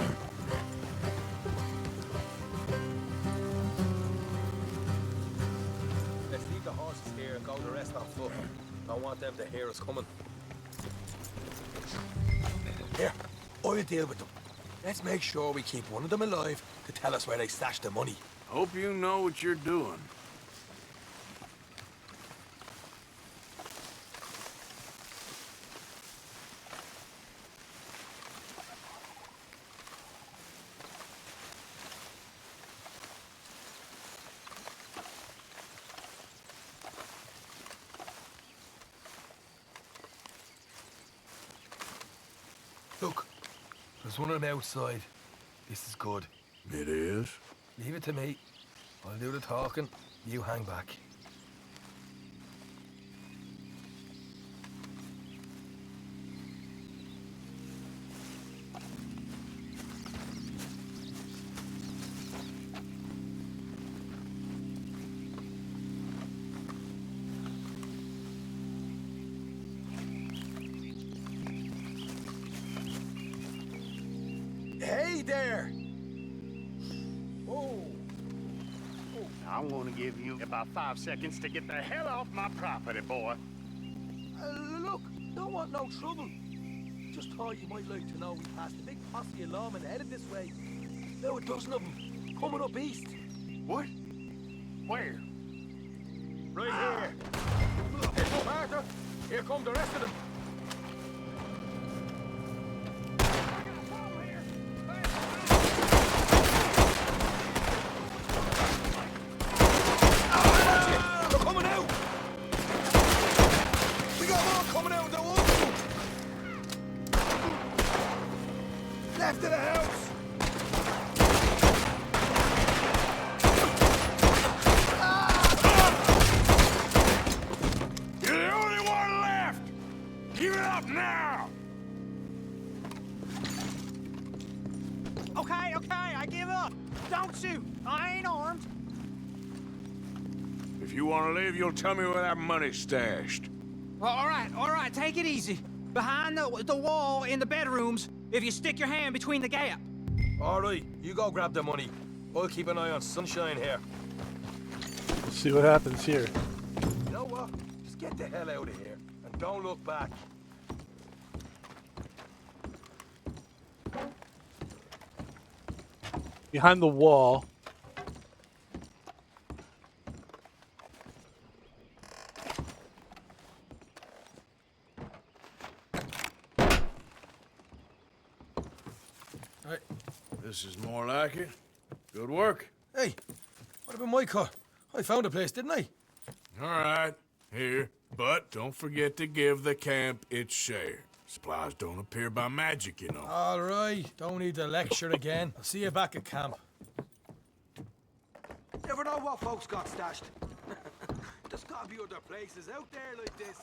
Let's leave the horses here and go the rest on foot. Don't want them to hear us coming. Here, I'll deal with them. Let's make sure we keep one of them alive to tell us where they stashed the money. Hope you know what you're doing. Look, there's one of them outside. This is good. It is? Leave it to me. I'll do the talking. You hang back. Hey there! Oh. I'm gonna give you about 5 seconds to get the hell off my property, boy. Look, don't want no trouble. Just thought you might like to know we passed a big posse of lawmen headed this way. Now a dozen of them, coming up east. What? Where? Right here. Here's up, Arthur. Here come the rest of them. They're coming out. We got more coming out of the woods. Left of the house. You're the only one left! Give it up now! Okay, I give up. Don't shoot. I ain't armed. If you want to leave, you'll tell me where that money's stashed. All right, take it easy. Behind the wall in the bedrooms, if you stick your hand between the gap. All right, you go grab the money. I'll keep an eye on Sunshine here. Let's see what happens here. You know what? Just get the hell out of here and don't look back. Behind the wall. Right. This is more like it. Good work. Hey, what about my car? I found a place, didn't I? All right, here. But don't forget to give the camp its share. Supplies don't appear by magic, you know. All right, don't need the lecture again. I'll see you back at camp. Never know what folks got stashed. There's gotta be other places out there like this.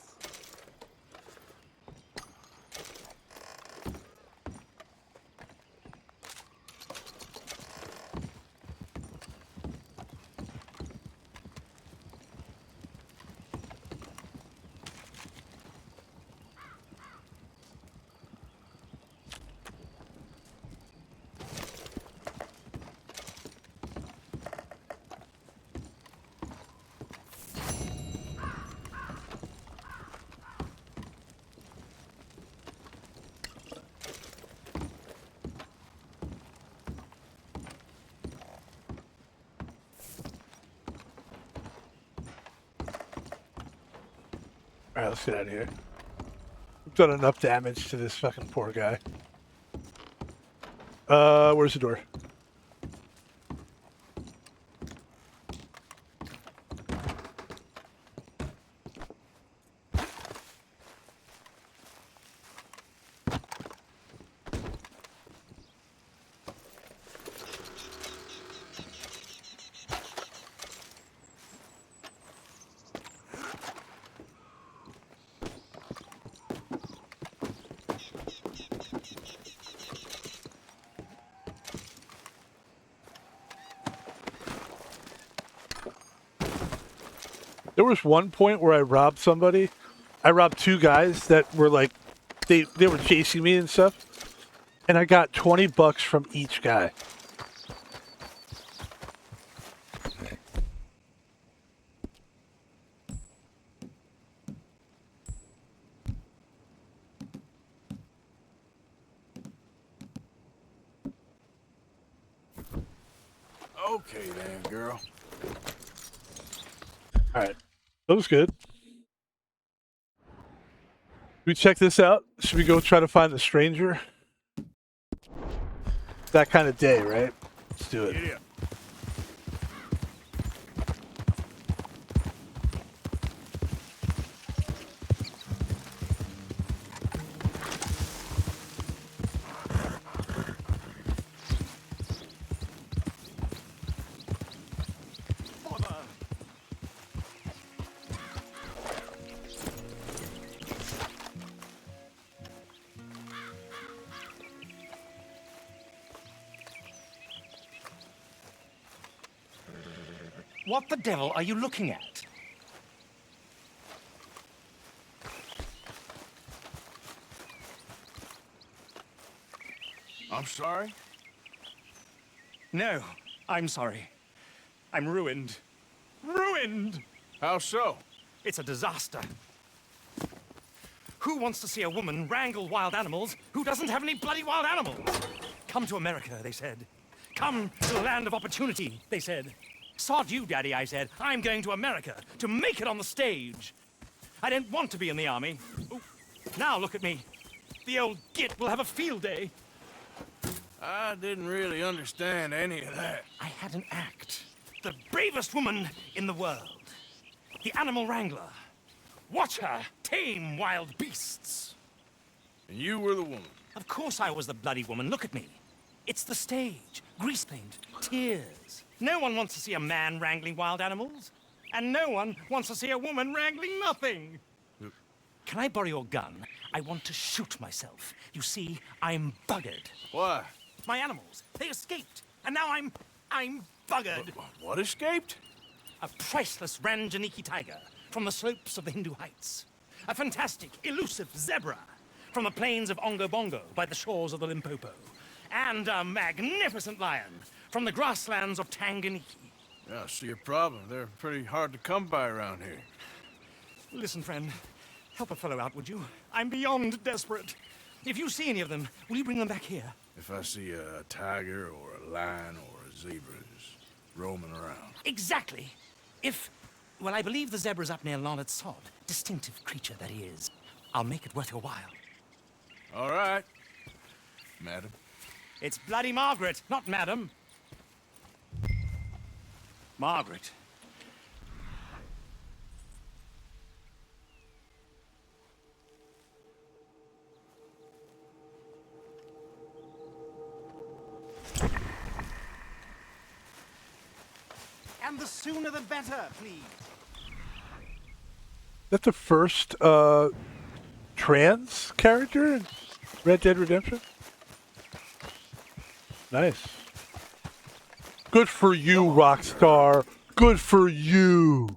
Alright, let's get out of here. We've done enough damage to this fucking poor guy. Where's the door? There was one point where I robbed somebody. I robbed two guys that were like, they were chasing me and stuff. And I got $20 from each guy. Okay then, girl. All right. That was good. We check this out. Should we go try to find the stranger? That kind of day, right? Let's do it. Yeah. What the devil are you looking at? I'm sorry? No, I'm sorry. I'm ruined. Ruined! How so? It's a disaster. Who wants to see a woman wrangle wild animals who doesn't have any bloody wild animals? Come to America, they said. Come to the land of opportunity, they said. Sod you, Daddy, I said. I'm going to America to make it on the stage. I didn't want to be in the army. Ooh. Now look at me. The old git will have a field day. I didn't really understand any of that. I had an act. The bravest woman in the world. The animal wrangler. Watch her tame wild beasts. And you were the woman. Of course I was the bloody woman. Look at me. It's the stage. Grease paint. Tears. No one wants to see a man wrangling wild animals. And no one wants to see a woman wrangling nothing. Can I borrow your gun? I want to shoot myself. You see, I'm buggered. Why? My animals, they escaped. And now I'm buggered. What escaped? A priceless Ranjaniki tiger from the slopes of the Hindu Heights. A fantastic, elusive zebra from the plains of Ongo Bongo by the shores of the Limpopo. And a magnificent lion from the grasslands of Tanganyika. Yeah, I see your problem. They're pretty hard to come by around here. Listen, friend, help a fellow out, would you? I'm beyond desperate. If you see any of them, will you bring them back here? If I see a tiger or a lion or a zebra just roaming around. Exactly. Well, I believe the zebra's up near Larned Sod. Distinctive creature that he is. I'll make it worth your while. All right, madam. It's bloody Margaret, not madam. Margaret. And the sooner the better, please. That's the first trans character in Red Dead Redemption? Nice. Good for you, Rockstar. Good for you.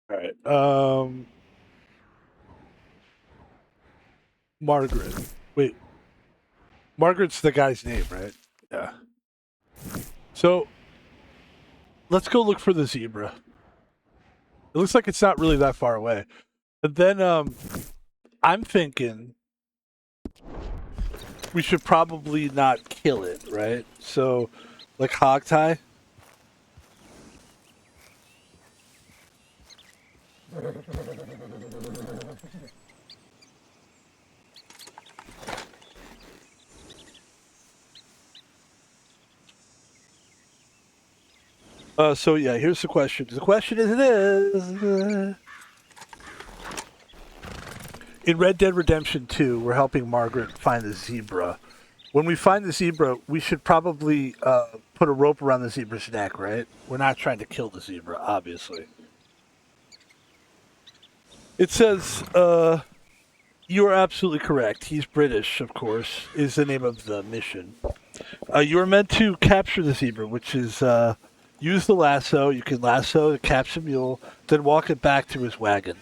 All right. Margaret. Wait. Margaret's the guy's name, right? Yeah. So, let's go look for the zebra. It looks like it's not really that far away. But then, I'm thinking we should probably not kill it, right? So, like hog tie. So yeah, here's the question. The question is this. In Red Dead Redemption 2, we're helping Margaret find the zebra. When we find the zebra, we should probably put a rope around the zebra's neck, right? We're not trying to kill the zebra, obviously. It says, you are absolutely correct. He's British, of course, is the name of the mission. You are meant to capture the zebra, which is use the lasso. You can lasso the captured mule, then walk it back to his wagon.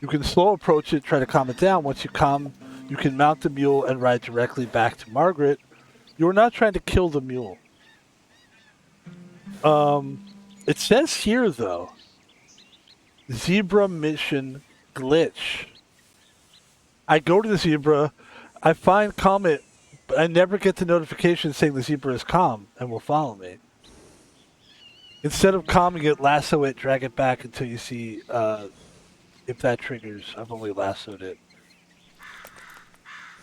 You can slow approach it, try to calm it down. Once you calm, you can mount the mule and ride directly back to Margaret. You are not trying to kill the mule. It says here, though, zebra mission glitch. I go to the zebra, I find calm it, but I never get the notification saying the zebra is calm and will follow me. Instead of calming it, lasso it, drag it back until you see if that triggers. I've only lassoed it.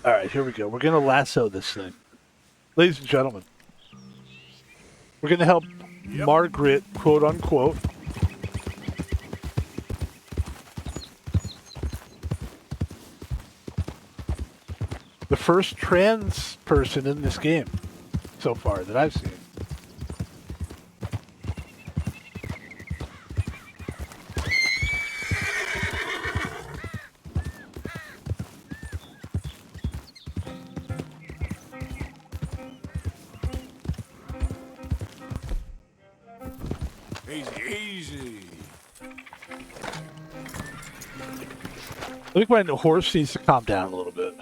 Alright, here we go. We're going to lasso this thing. Ladies and gentlemen, we're going to help Margaret, quote unquote. The first trans person in this game so far that I've seen. Easy. I think my horse needs to calm down a little bit.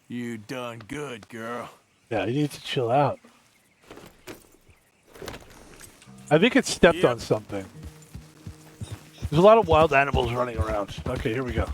You done good, girl. Yeah, you need to chill out. I think it stepped on something. There's a lot of wild animals running around. Okay, here we go.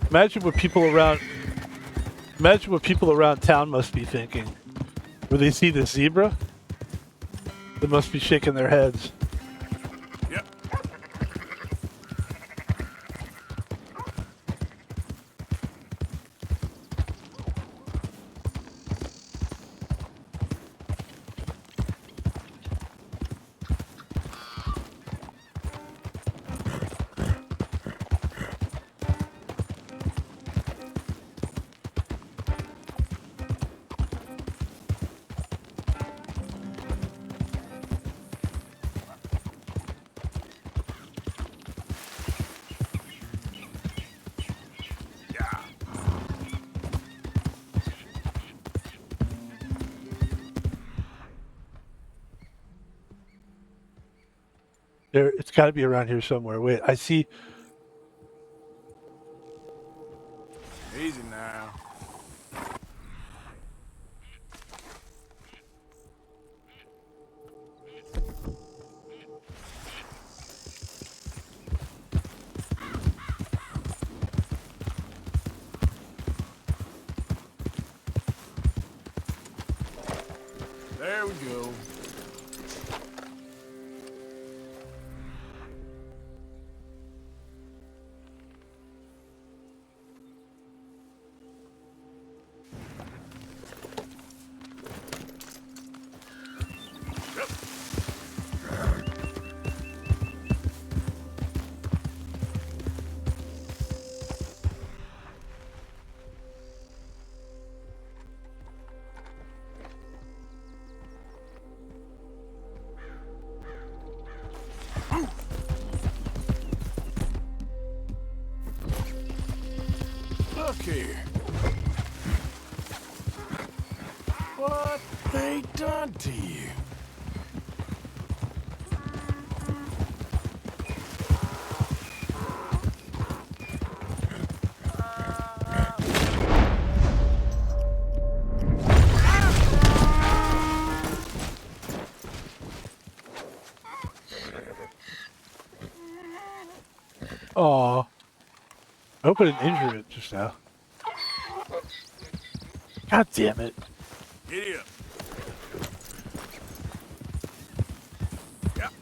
Imagine what people around town must be thinking. When they see this zebra, they must be shaking their heads. Yep. It's got to be around here somewhere. Wait, I see. Easy now. There we go. Look here. What they done to you? Aw. I hope I didn't injure it just now. God damn it. Giddy up. Yep.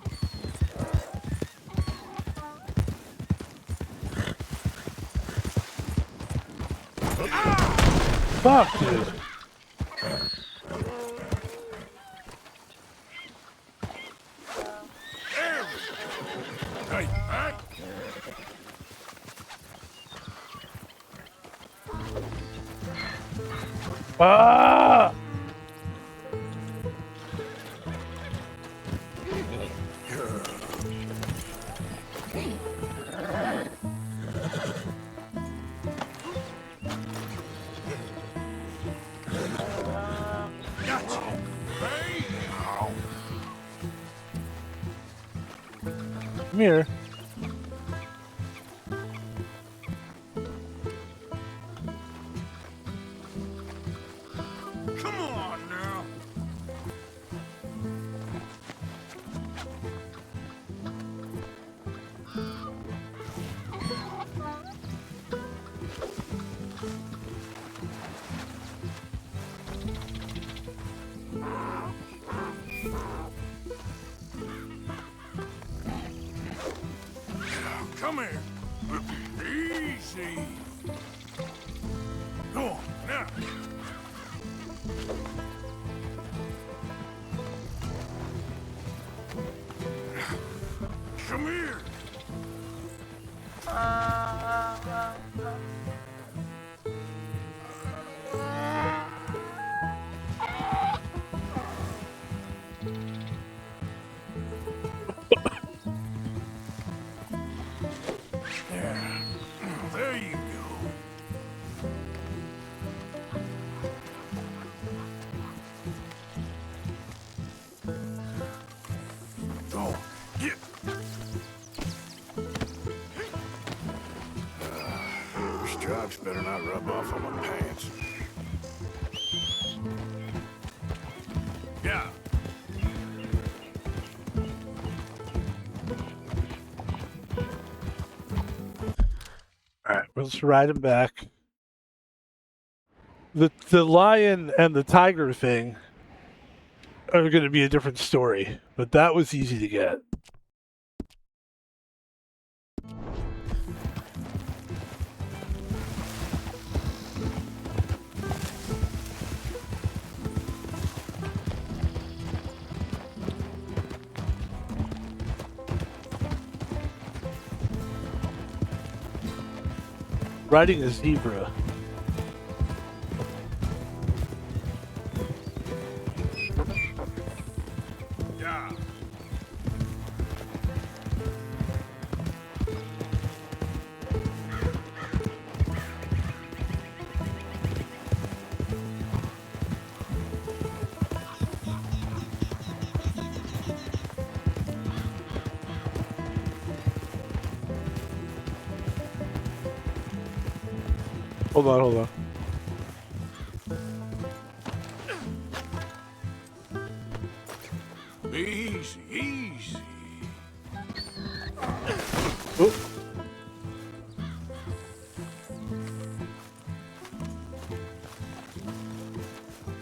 Fuck, dude. Ah! Gotcha. Hey. Come here. Come on now. Come here. Easy. Go on, now. Come here. There you go. Go. Get. These stripes better not rub off on my pants. Yeah. Alright, let's ride him back. The lion and the tiger thing are going to be a different story, but that was easy to get. Riding a zebra. Yeah. Hold on, hold on. Easy, easy. Oop.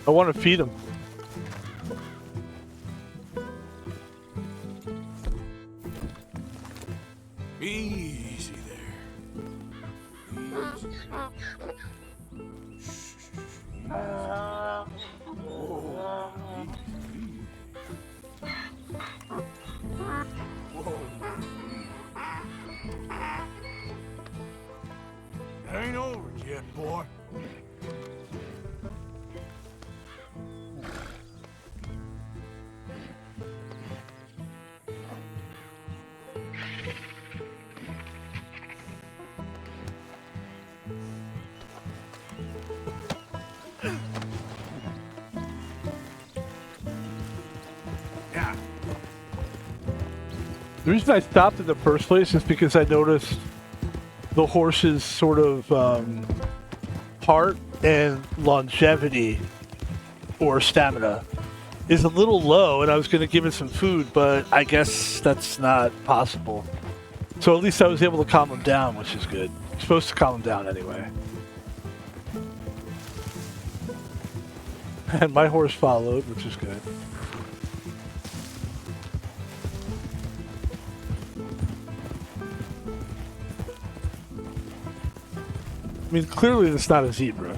I want to feed him. Easy there. Easy. Ain't over yet, boy. Yeah. The reason I stopped in the first place is because I noticed the horse's sort of heart and longevity or stamina is a little low, and I was going to give it some food, but I guess that's not possible. So at least I was able to calm him down, which is good. I'm supposed to calm him down anyway. And my horse followed, which is good. I mean, clearly it's not a zebra.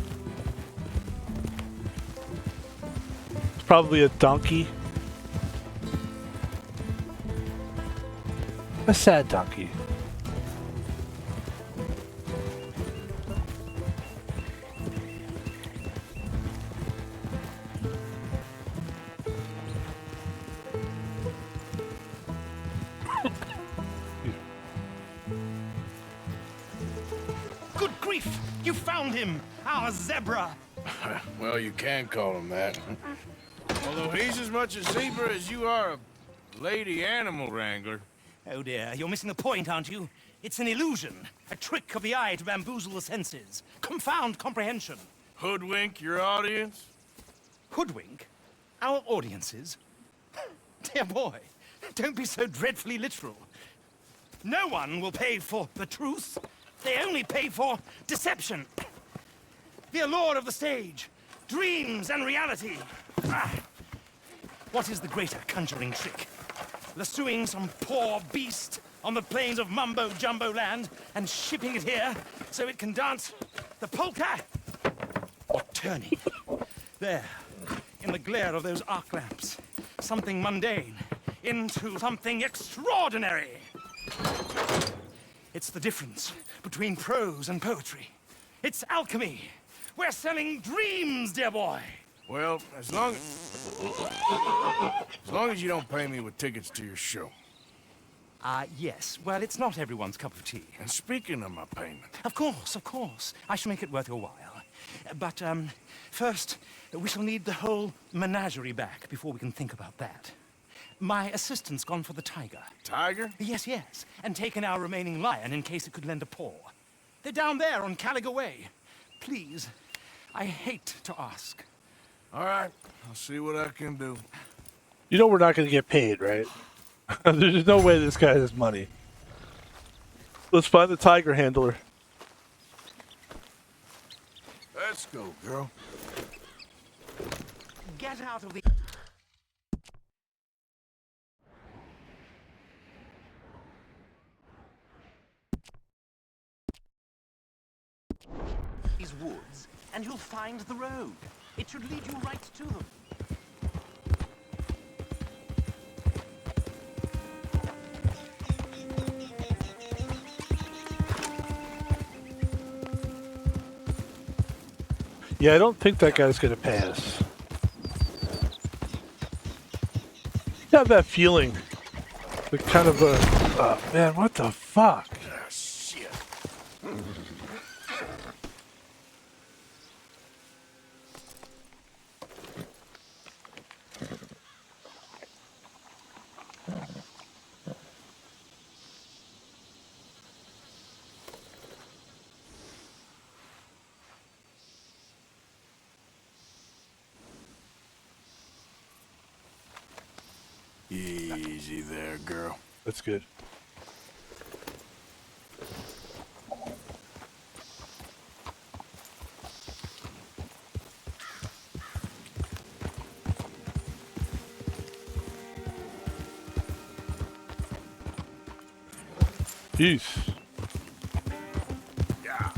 It's probably a donkey. A sad donkey. grief! You found him, our zebra. Well, you can call him that. Although he's as much a zebra as you are a lady animal wrangler. Oh dear, you're missing the point, aren't you? It's an illusion, a trick of the eye to bamboozle the senses, confound comprehension. Hoodwink your audience? Hoodwink? Our audiences? Dear boy, don't be so dreadfully literal. No one will pay for the truth. They only pay for deception. The allure of the stage, dreams and reality. What is the greater conjuring trick? Lassoing some poor beast on the plains of mumbo-jumbo land and shipping it here so it can dance the polka? Or turning, there, in the glare of those arc lamps, something mundane into something extraordinary? It's the difference between prose and poetry. It's alchemy. We're selling dreams, dear boy. Well, as long as you don't pay me with tickets to your show. Yes. Well, it's not everyone's cup of tea. And speaking of my payment... Of course, of course. I shall make it worth your while. But, first, we shall need the whole menagerie back before we can think about that. My assistant's gone for the tiger. Tiger? Yes, yes. And taken our remaining lion in case it could lend a paw. They're down there on Caliga Way. Please, I hate to ask. All right, I'll see what I can do. You know we're not going to get paid, right? There's no way this guy has money. Let's find the tiger handler. Let's go, girl. Get out of the... these woods, and you'll find the road. It should lead you right to them. Yeah, I don't think that guy's gonna pay us. I have that feeling. The kind of a... Oh, man, what the fuck? Ah, shit. Easy there, girl. That's good. Peace. Yeah.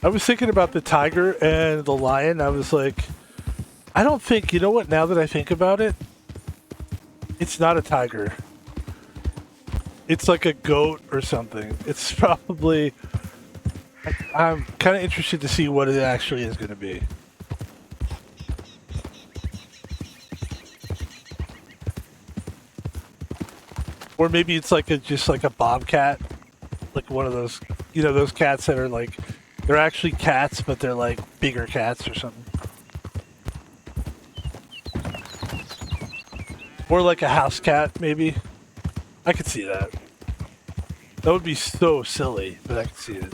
I was thinking about the tiger and the lion. I was like, I don't think, you know what, now that I think about it, it's not a tiger. It's like a goat or something. It's probably, I'm kind of interested to see what it actually is going to be. Or maybe it's like just like a bobcat, like one of those, you know, those cats that are like, they're actually cats, but they're like bigger cats or something. Or like a house cat, maybe. I could see that. That would be so silly, but I could see it.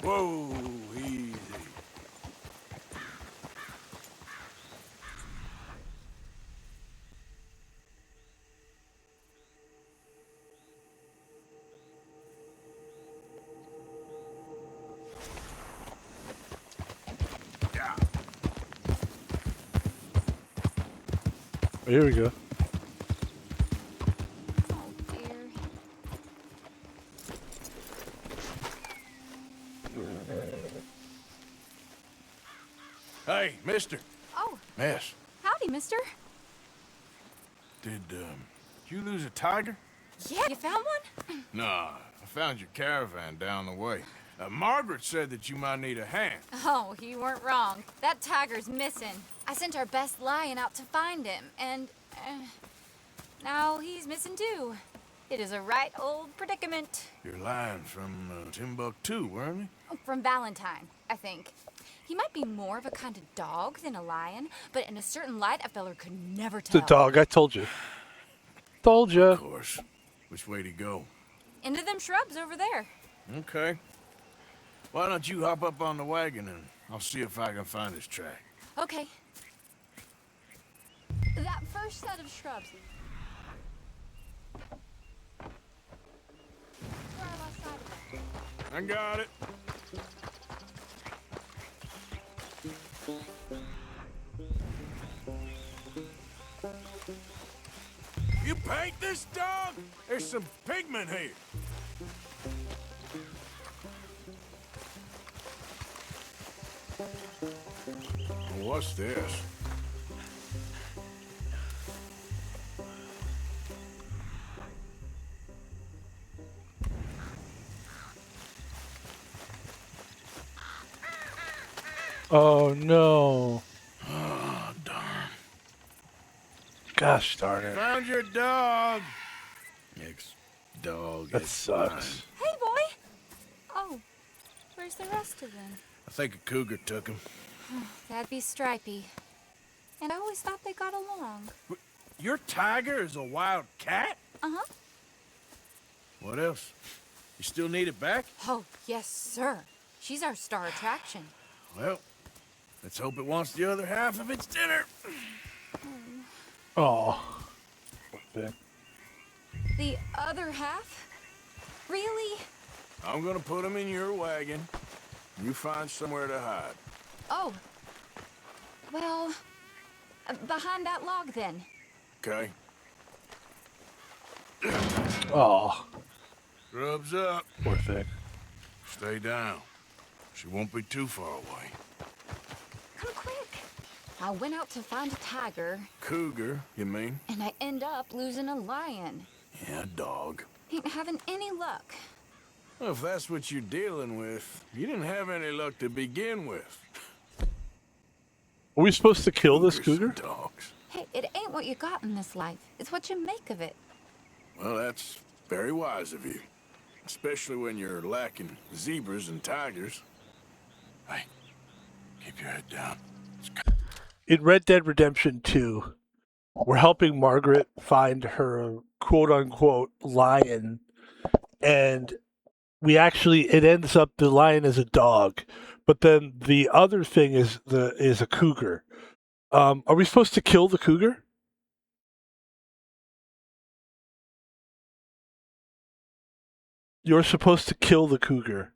Whoa, easy. Yeah. Oh, here we go. Hey, mister. Oh, Miss, Howdy, mister. did you lose a tiger? Yeah, you found one? Nah, I found your caravan down the way. Margaret said that you might need a hand. Oh, you weren't wrong. That tiger's missing. I sent our best lion out to find him, and now he's missing too. It is a right old predicament. Your lion from Timbuktu, weren't he? From Valentine, I think. He might be more of a kind of dog than a lion, but in a certain light, a feller could never tell. It's a dog, I told you. Told you. Of course. Which way to go? Into them shrubs over there. Okay. Why don't you hop up on the wagon and I'll see if I can find his track. Okay. That first set of shrubs. Where I lost sight of it. I got it. You paint this dog? There's some pigment here. What's this? Oh no. Oh, darn. Gosh darn it. Found your dog. Ex-dog. That sucks. Hey, boy! Oh, where's the rest of them? I think a cougar took him. That'd be Stripey. And I always thought they got along. Your tiger is a wild cat? Uh-huh. What else? You still need it back? Oh, yes, sir. She's our star attraction. Well, let's hope it wants the other half of its dinner. Oh. The other half? Really? I'm gonna put him in your wagon. You find somewhere to hide. Oh. Well, behind that log, then. Okay? Oh. Rubs up. Poor thing. Stay down. She won't be too far away. Come quick. I went out to find a tiger. Cougar, you mean? And I end up losing a lion. Yeah, dog. Ain't having any luck. Well, if that's what you're dealing with, you didn't have any luck to begin with. Are we supposed to kill this cougar? Dogs. Hey, it ain't what you got in this life. It's what you make of it. Well, that's very wise of you. Especially when you're lacking zebras and tigers. Hey, keep your head down. In Red Dead Redemption 2, we're helping Margaret find her quote-unquote lion, and it ends up the lion is a dog, but then the other thing is a cougar. Are we supposed to kill the cougar? You're supposed to kill the cougar.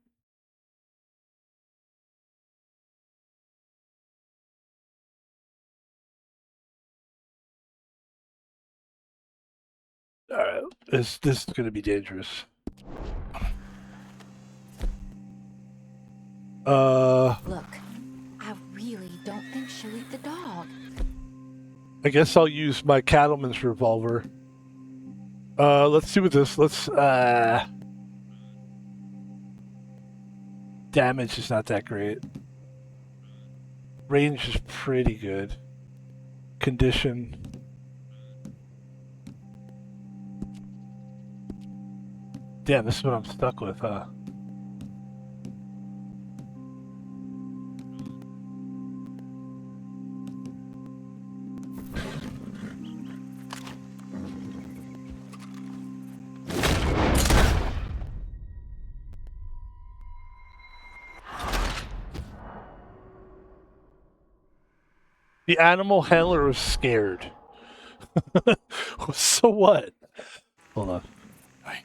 Alright, this is going to be dangerous. Look, I really don't think she'll eat the dog. I guess I'll use my cattleman's revolver. Let's see what this, damage is not that great. Range is pretty good. Condition. Damn, this is what I'm stuck with, huh? The animal handler was scared. So what? Hold on. Hey,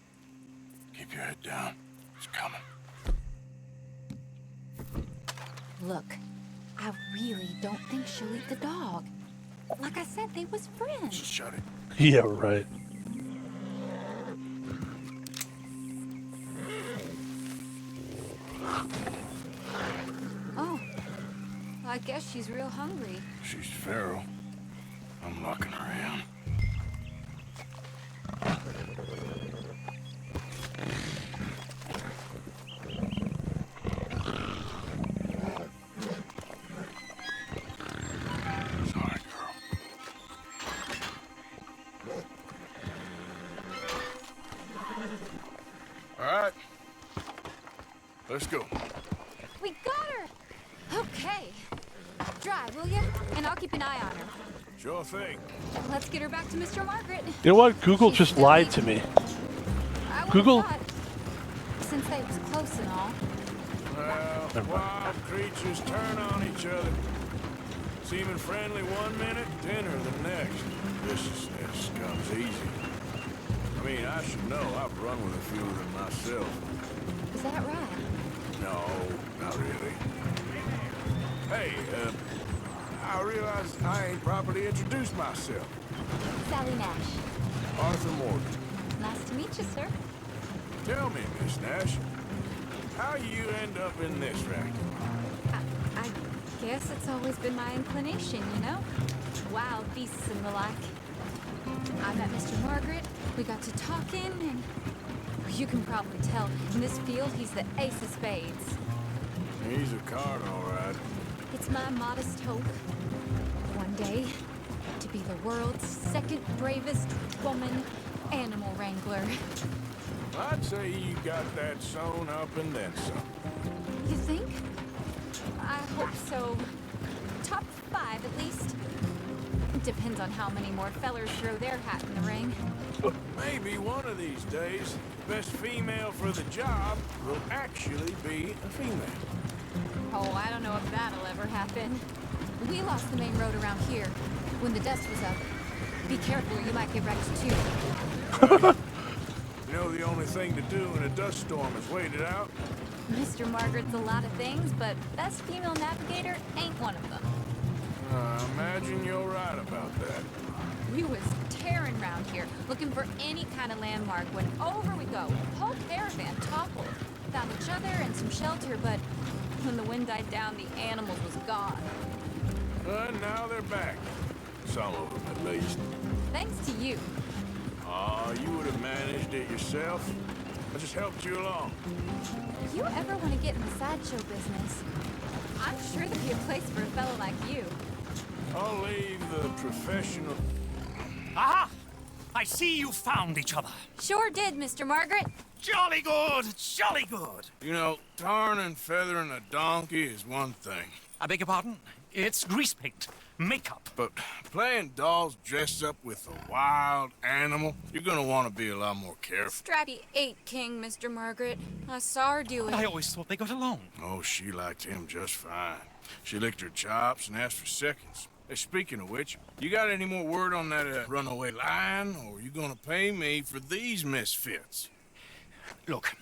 keep your head down. It's coming. Look, I really don't think she'll eat the dog. Like I said, they was friends. Just shut it. Yeah, right. Oh, I guess she's real hungry. She's feral. I'm locking her in. Sorry, girl. All right. Let's go. We got her! Okay. Drive, will you? And I'll keep an eye on her. Sure thing. Let's get her back to Mr. Margaret. You know what? Google She's just still lied eating. to me. I would've Google- thought, since they was close and all. Well, wild creatures turn on each other. Seeming friendly one minute, dinner the next. Viciousness comes easy. I mean, I should know. I've run with a few of them myself. Is that right? No, not really. Hey, I realize I ain't properly introduced myself. Sally Nash. Arthur Morgan. Nice to meet you, sir. Tell me, Miss Nash, how you end up in this racket? I guess it's always been my inclination, you know? Wild beasts and the like. I met Mr. Margaret, we got to talking, and you can probably tell, in this field, he's the ace of spades. He's a card, all right. It's my modest hope, one day, to be the world's second bravest woman animal wrangler. I'd say you got that sewn up and then some. You think? I hope so. Top 5, at least. Depends on how many more fellers throw their hat in the ring. Maybe one of these days, the best female for the job will actually be a female. Oh, I don't know if that'll ever happen. We lost the main road around here when the dust was up. Be careful or you might get wrecked too. You know, the only thing to do in a dust storm is wait it out. Mr. Margaret's a lot of things, but best female navigator ain't one of them. I imagine you're right about that. We was tearing around here, looking for any kind of landmark when over we go. Whole caravan toppled. Found each other and some shelter, but when the wind died down, the animals was gone. But now they're back. Some of them, at least. Thanks to you. Aw, you would have managed it yourself. I just helped you along. If you ever want to get in the sideshow business, I'm sure there'd be a place for a fellow like you. I'll leave the professional... Aha! I see you found each other. Sure did, Mr. Margaret. Jolly good, jolly good. You know, tarring and feathering a donkey is one thing. I beg your pardon? It's grease paint, makeup. But playing dolls dressed up with a wild animal, you're gonna want to be a lot more careful. Strappy ate King, Mr. Margaret. I saw her do it. I always thought they got along. Oh, she liked him just fine. She licked her chops and asked for seconds. Hey, speaking of which, you got any more word on that runaway lion, or are you gonna pay me for these misfits? Look,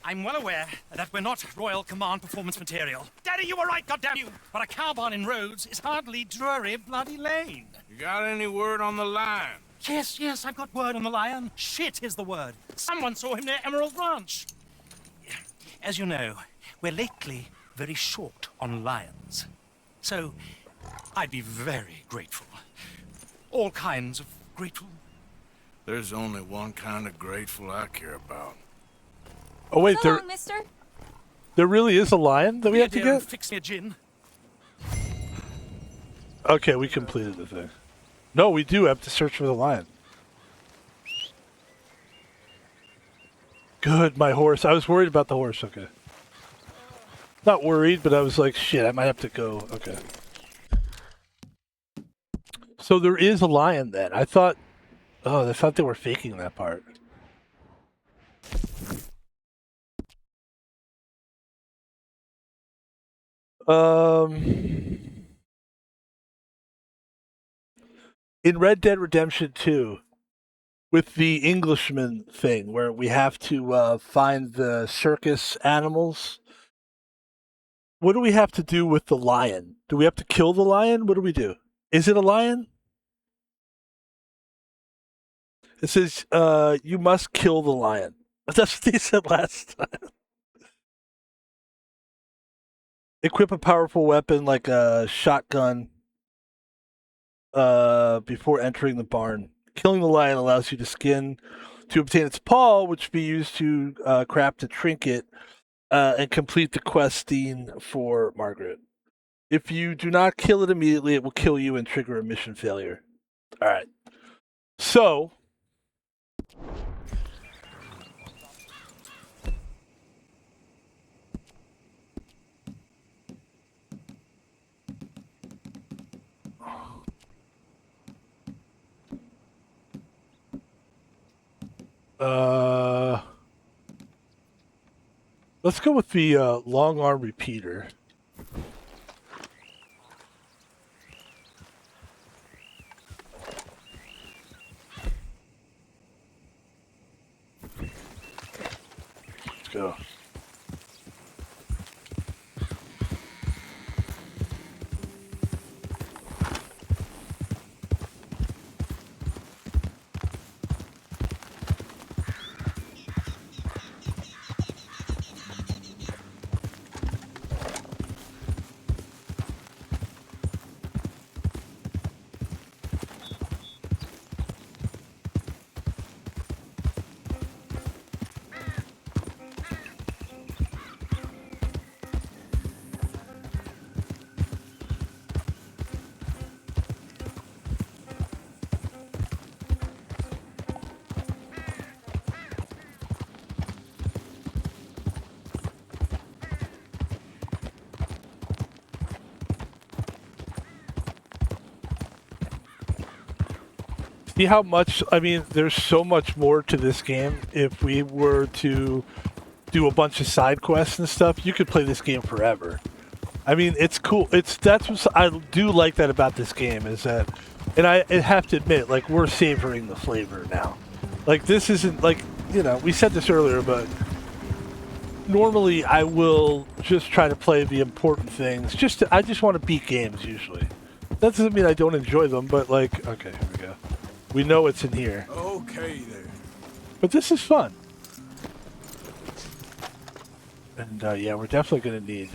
I'm well aware that we're not Royal Command performance material. Daddy, you were right, goddamn you! But a cow barn in Rhodes is hardly Drury Bloody Lane. You got any word on the lion? Yes, I've got word on the lion. Shit is the word. Someone saw him near Emerald Ranch. As you know, we're lately very short on lions. So, I'd be very grateful. All kinds of grateful. There's only one kind of grateful I care about. Oh wait, So long, mister. there really is a lion that we have to Dear, get? fix me a gin. Okay, we completed the thing. No, we do have to search for the lion. Good, my horse. I was worried about the horse, okay. Not worried, but I was like, shit, I might have to go. Okay. So there is a lion then. I thought they were faking that part. In Red Dead Redemption 2, with the Englishman thing, where we have to find the circus animals, what do we have to do with the lion? Do we have to kill the lion? What do we do? Is it a lion? It says, you must kill the lion. That's what they said last time. Equip a powerful weapon like a shotgun before entering the barn. Killing the lion allows you to obtain its paw, which be used to craft a trinket and complete the questing for Margaret. If you do not kill it immediately, it will kill you and trigger a mission failure. All right. So, let's go with the long arm repeater. Let's go. See how much, I mean, there's so much more to this game. If we were to do a bunch of side quests and stuff, you could play this game forever. I mean, it's cool. That's what I do like that about this game is that, and I have to admit, like, we're savoring the flavor now. Like, this isn't, like, you know, we said this earlier, but normally I will just try to play the important things. I just want to beat games usually. That doesn't mean I don't enjoy them, but like, okay, here we go. We know it's in here. Okay, there. But this is fun. And yeah, we're definitely going to need...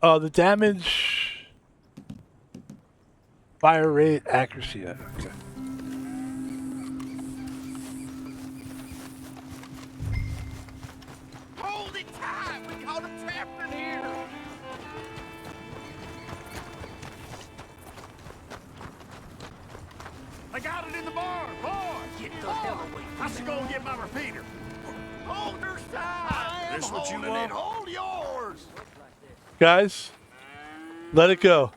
the damage... Fire rate, accuracy. Okay. Hold it tight! We caught him trapped in here! I got it in the barn, boy! Get the hell away! I should go and get my repeater. Hold her tight! This what you want? Hold yours! Guys, let it go.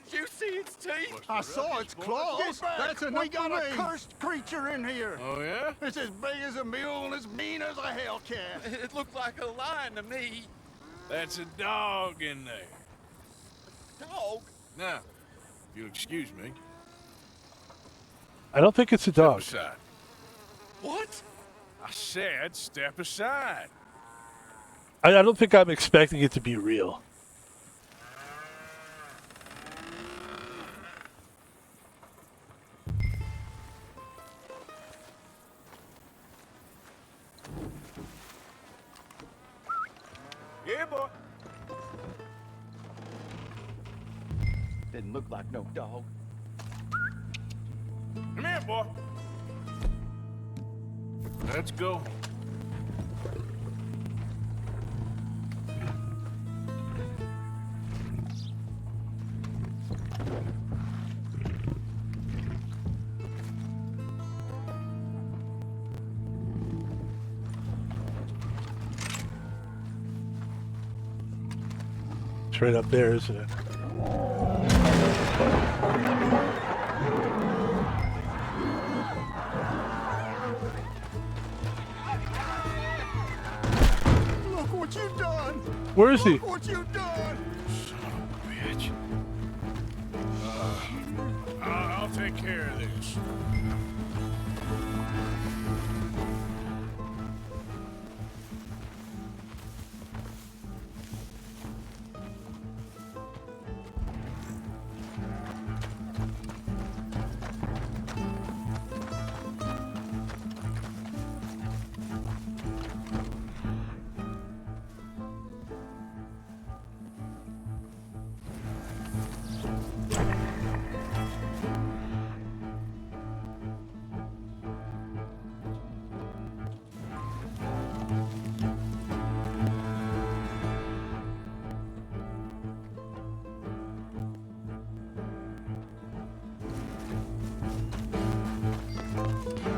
Did you see its teeth? I saw its claws. That's enough. We got a cursed creature in here. Oh, yeah? It's as big as a mule and as mean as a hellcat. It looked like a lion to me. That's a dog in there. Dog? Now, if you'll excuse me. I don't think it's a dog. Step aside. What? I said step aside. I don't think I'm expecting it to be real. Yeah, boy. Didn't look like no dog. Come here, boy. Let's go. It's right up there, isn't it? Look what you done! Where is he? Look what you done! Bitch. I'll take care of this.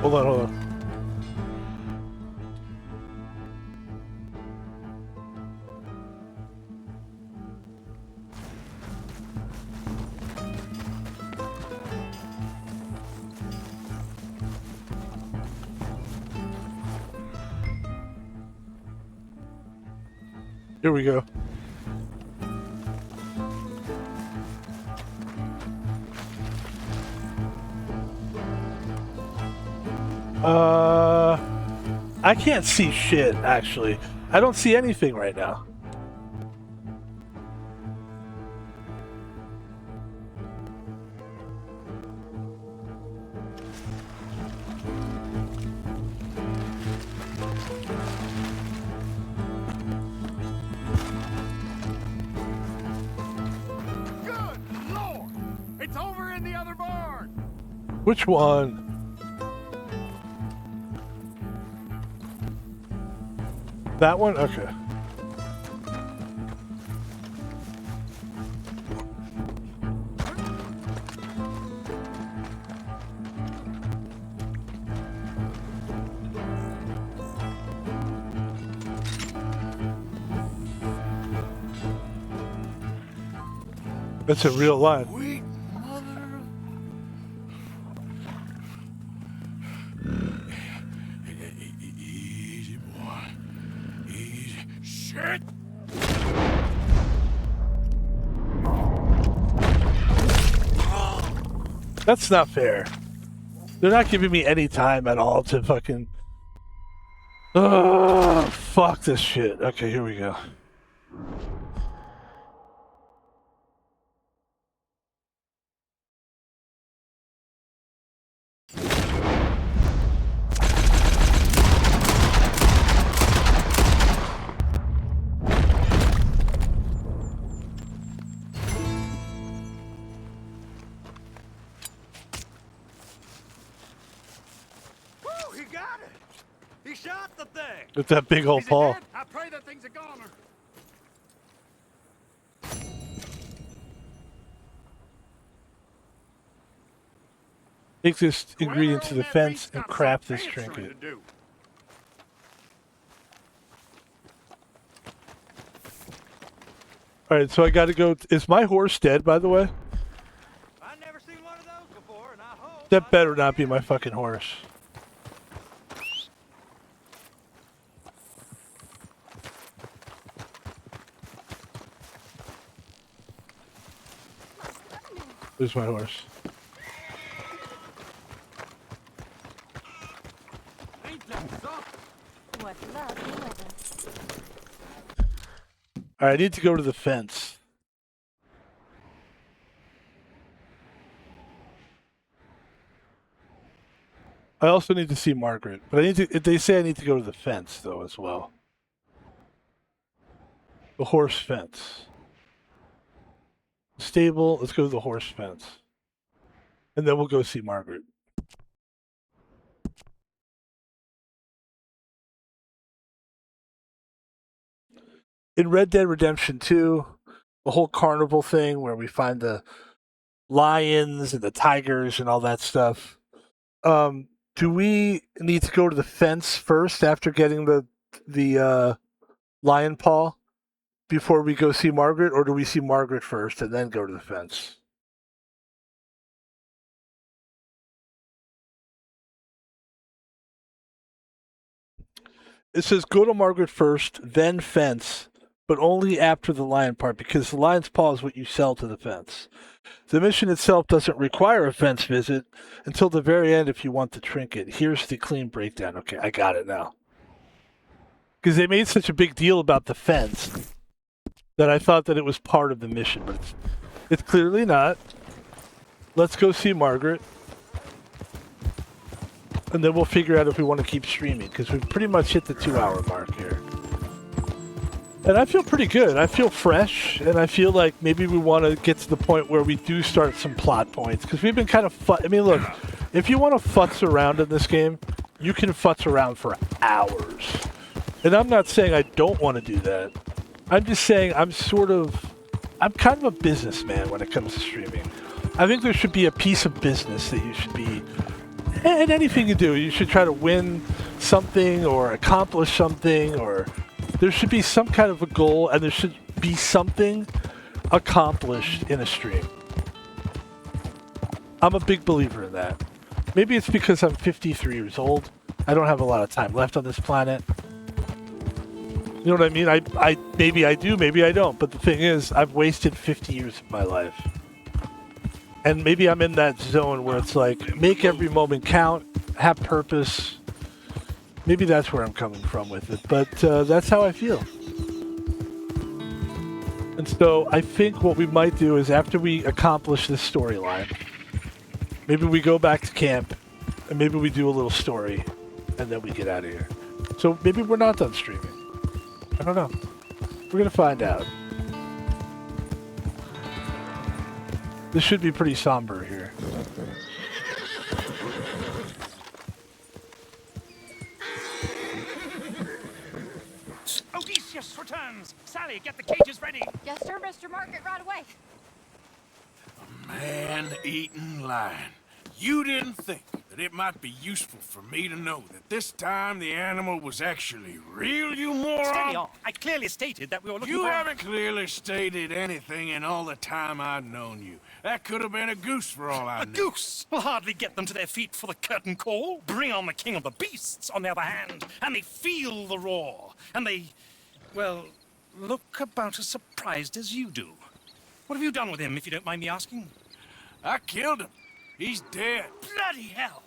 Hold on, hold on. Here we go. I can't see shit, actually. I don't see anything right now. Good Lord! It's over in the other barn! Which one? That one? Okay. That's a real line. Sweet mother. Easy, boy. Easy. Shit! That's not fair. They're not giving me any time at all to fucking... Ugh, fuck this shit. Okay, here we go. He got it! He shot the thing! With that big old paw. I pray that thing's a goner. Take this ingredient to the fence and craft this trinket. Alright, so I gotta go... Is my horse dead, by the way? I've never seen one of those before, and I hope... That better not be my fucking horse. Where's my horse? What lovely weather. Alright, I need to go to the fence. I also need to see Margaret, but I need to... They say I need to go to the fence, though, as well. The horse fence. Stable, let's go to the horse fence. And then we'll go see Margaret. In Red Dead Redemption 2, the whole carnival thing where we find the lions and the tigers and all that stuff. Do we need to go to the fence first after getting the lion paw before we go see Margaret, or do we see Margaret first and then go to the fence? It says go to Margaret first, then fence, but only after the lion part, because the lion's paw is what you sell to the fence. The mission itself doesn't require a fence visit until the very end if you want the trinket. Here's the clean breakdown. Okay, I got it now. Because they made such a big deal about the fence that I thought that it was part of the mission, but it's clearly not. Let's go see Margaret. And then we'll figure out if we want to keep streaming, because we've pretty much hit the 2-hour mark here. And I feel pretty good. I feel fresh, and I feel like maybe we want to get to the point where we do start some plot points, because we've been kind of I mean, look, if you want to futz around in this game, you can futz around for hours. And I'm not saying I don't want to do that. I'm just saying I'm kind of a businessman when it comes to streaming. I think there should be a piece of business that you should be And anything you do, you should try to win something or accomplish something, or there should be some kind of a goal, and there should be something accomplished in a stream. I'm a big believer in that. Maybe it's because I'm 53 years old. I don't have a lot of time left on this planet. You know what I mean? I maybe I do, maybe I don't. But the thing is, I've wasted 50 years of my life. And maybe I'm in that zone where it's like, make every moment count, have purpose. Maybe that's where I'm coming from with it. But that's how I feel. And so I think what we might do is after we accomplish this storyline, maybe we go back to camp and maybe we do a little story and then we get out of here. So maybe we're not done streaming. I don't know. We're going to find out. This should be pretty somber here. Odysseus returns! Sally, get the cages ready! Yes, sir, Mr. Margaret, right away. Man-eating lion. You didn't think that it might be useful for me to know that this time the animal was actually real, you moron? Steady on. I clearly stated that we were looking for... You haven't clearly stated anything in all the time I've known you. That could have been a goose for all I know. A goose will hardly get them to their feet for the curtain call. Bring on the king of the beasts, on the other hand, and they feel the roar. And they, well, look about as surprised as you do. What have you done with him, if you don't mind me asking? I killed him. He's dead. Bloody hell!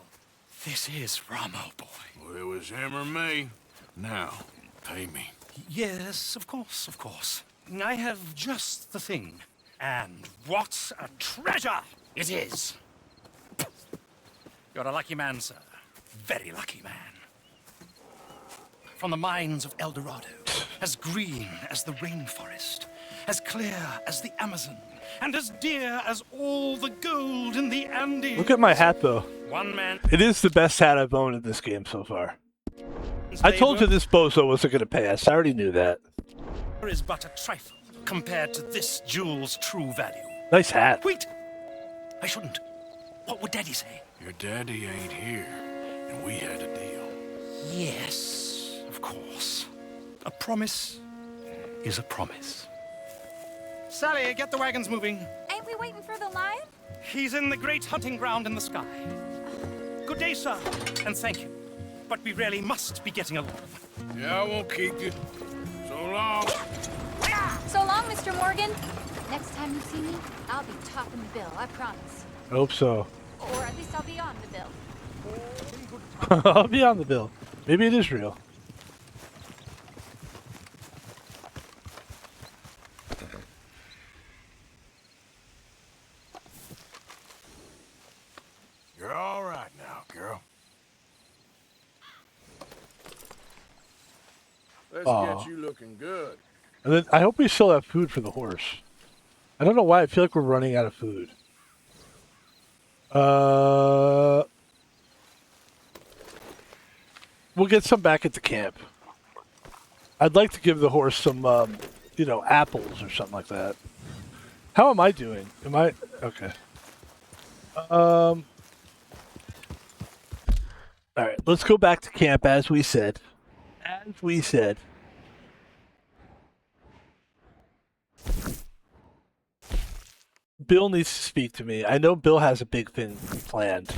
This is Ramo, boy. Well, it was him or me. Now, pay me. Yes, of course, of course. I have just the thing. And what a treasure it is! You're a lucky man, sir. Very lucky man. From the mines of El Dorado, as green as the rainforest, as clear as the Amazon, and as dear as all the gold in the Andes. Look at my hat, though. One man. It is the best hat I've owned in this game so far. I told you this bozo wasn't going to pay us. I already knew that. Is but a trifle compared to this jewel's true value. Nice hat. Wait! I shouldn't. What would Daddy say? Your daddy ain't here, and we had a deal. Yes, of course. A promise is a promise. Sally, get the wagons moving. Ain't we waiting for the lion? He's in the great hunting ground in the sky. Good day, sir, and thank you. But we really must be getting along. Yeah, I won't keep you. So long. So long, Mr. Morgan. Next time you see me, I'll be topping the bill, I promise. I hope so. Or at least I'll be on the bill. I'll be on the bill. Maybe it is real. You're all right now, girl. Let's get you looking good. And then I hope we still have food for the horse. I don't know why I feel like we're running out of food. We'll get some back at the camp. I'd like to give the horse some, you know, apples or something like that. How am I doing? Am I... Okay. Alright, let's go back to camp as we said. As we said. Bill needs to speak to me. I know Bill has a big thing planned.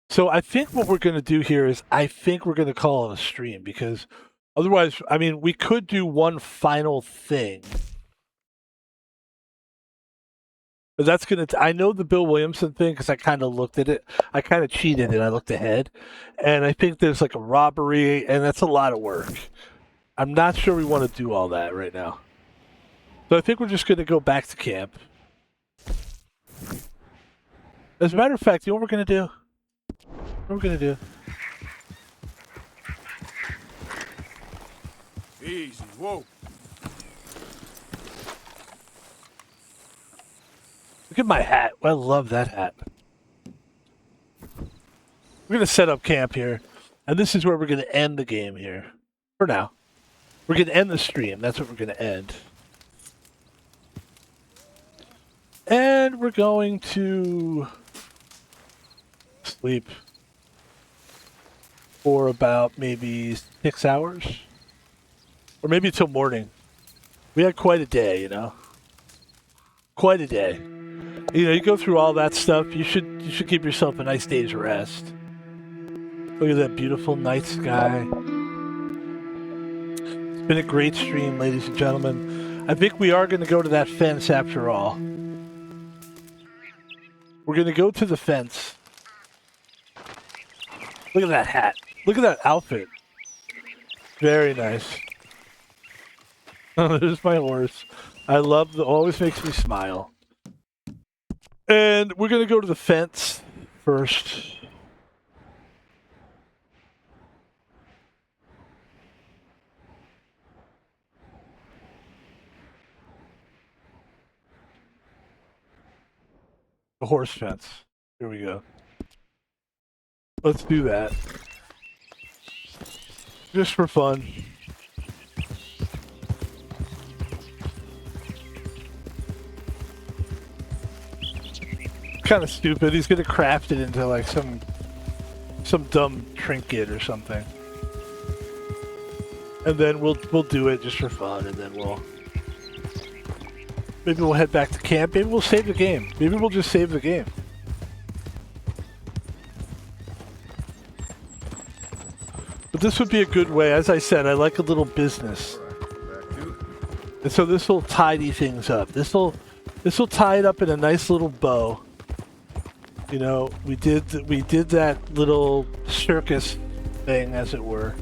So I think what we're going to do here is I think we're going to call it a stream because otherwise, I mean, we could do one final thing. But that's going to... I know the Bill Williamson thing because I kind of looked at it. I kind of cheated and I looked ahead. And I think there's like a robbery and that's a lot of work. I'm not sure we want to do all that right now. So I think we're just going to go back to camp. As a matter of fact, you know what we're going to do? What we're going to do? Easy, whoa. Look at my hat. I love that hat. We're going to set up camp here. And this is where we're going to end the game here. For now. We're going to end the stream. That's what we're going to end. And we're going to sleep. for about maybe 6 hours. Or maybe till morning. We had quite a day, you know. Quite a day. You know, you go through all that stuff, you should give yourself a nice day's rest. Look at that beautiful night sky. It's been a great stream, ladies and gentlemen. I think we are going to go to that fence after all. We're going to go to the fence. Look at that hat. Look at that outfit. Very nice. Oh, there's my horse. I love the always makes me smile. And we're going to go to the fence first. The horse fence. Here we go. Let's do that. Just for fun. Kind of stupid. He's gonna craft it into like some dumb trinket or something. And then we'll do it just for fun, and then maybe we'll head back to camp. Maybe we'll save the game. Maybe we'll just save the game. But this would be a good way. As I said, I like a little business. And so this will tidy things up. This will tie it up in a nice little bow. You know, we did that little circus thing, as it were.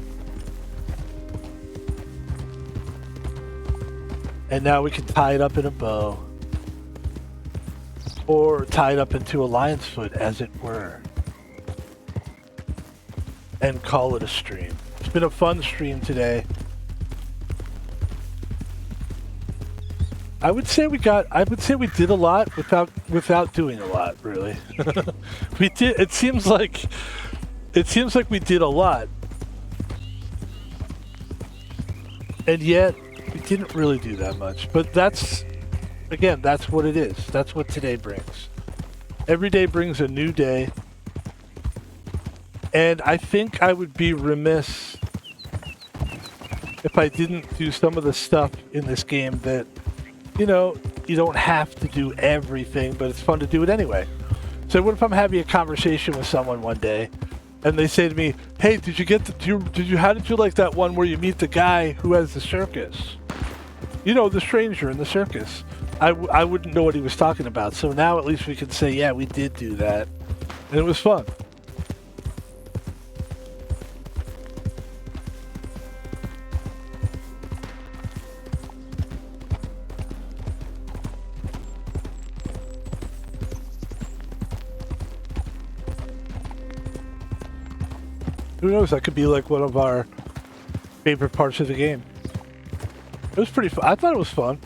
And now we can tie it up in a bow. Or tie it up into a lion's foot, as it were. And call it a stream. It's been a fun stream today. I would say we did a lot without doing a lot, really. We did. It seems like we did a lot. And yet we didn't really do that much. But that's what it is. That's what today brings. Every day brings a new day. And I think I would be remiss if I didn't do some of the stuff in this game that, you know, you don't have to do everything, but it's fun to do it anyway. So what if I'm having a conversation with someone one day, and they say to me, "Hey, how did you like that one where you meet the guy who has the circus? You know, the stranger in the circus." I wouldn't know what he was talking about. So now at least we can say, yeah, we did do that, and it was fun. Who knows? That could be like one of our favorite parts of the game. It was pretty fun. I thought it was fun.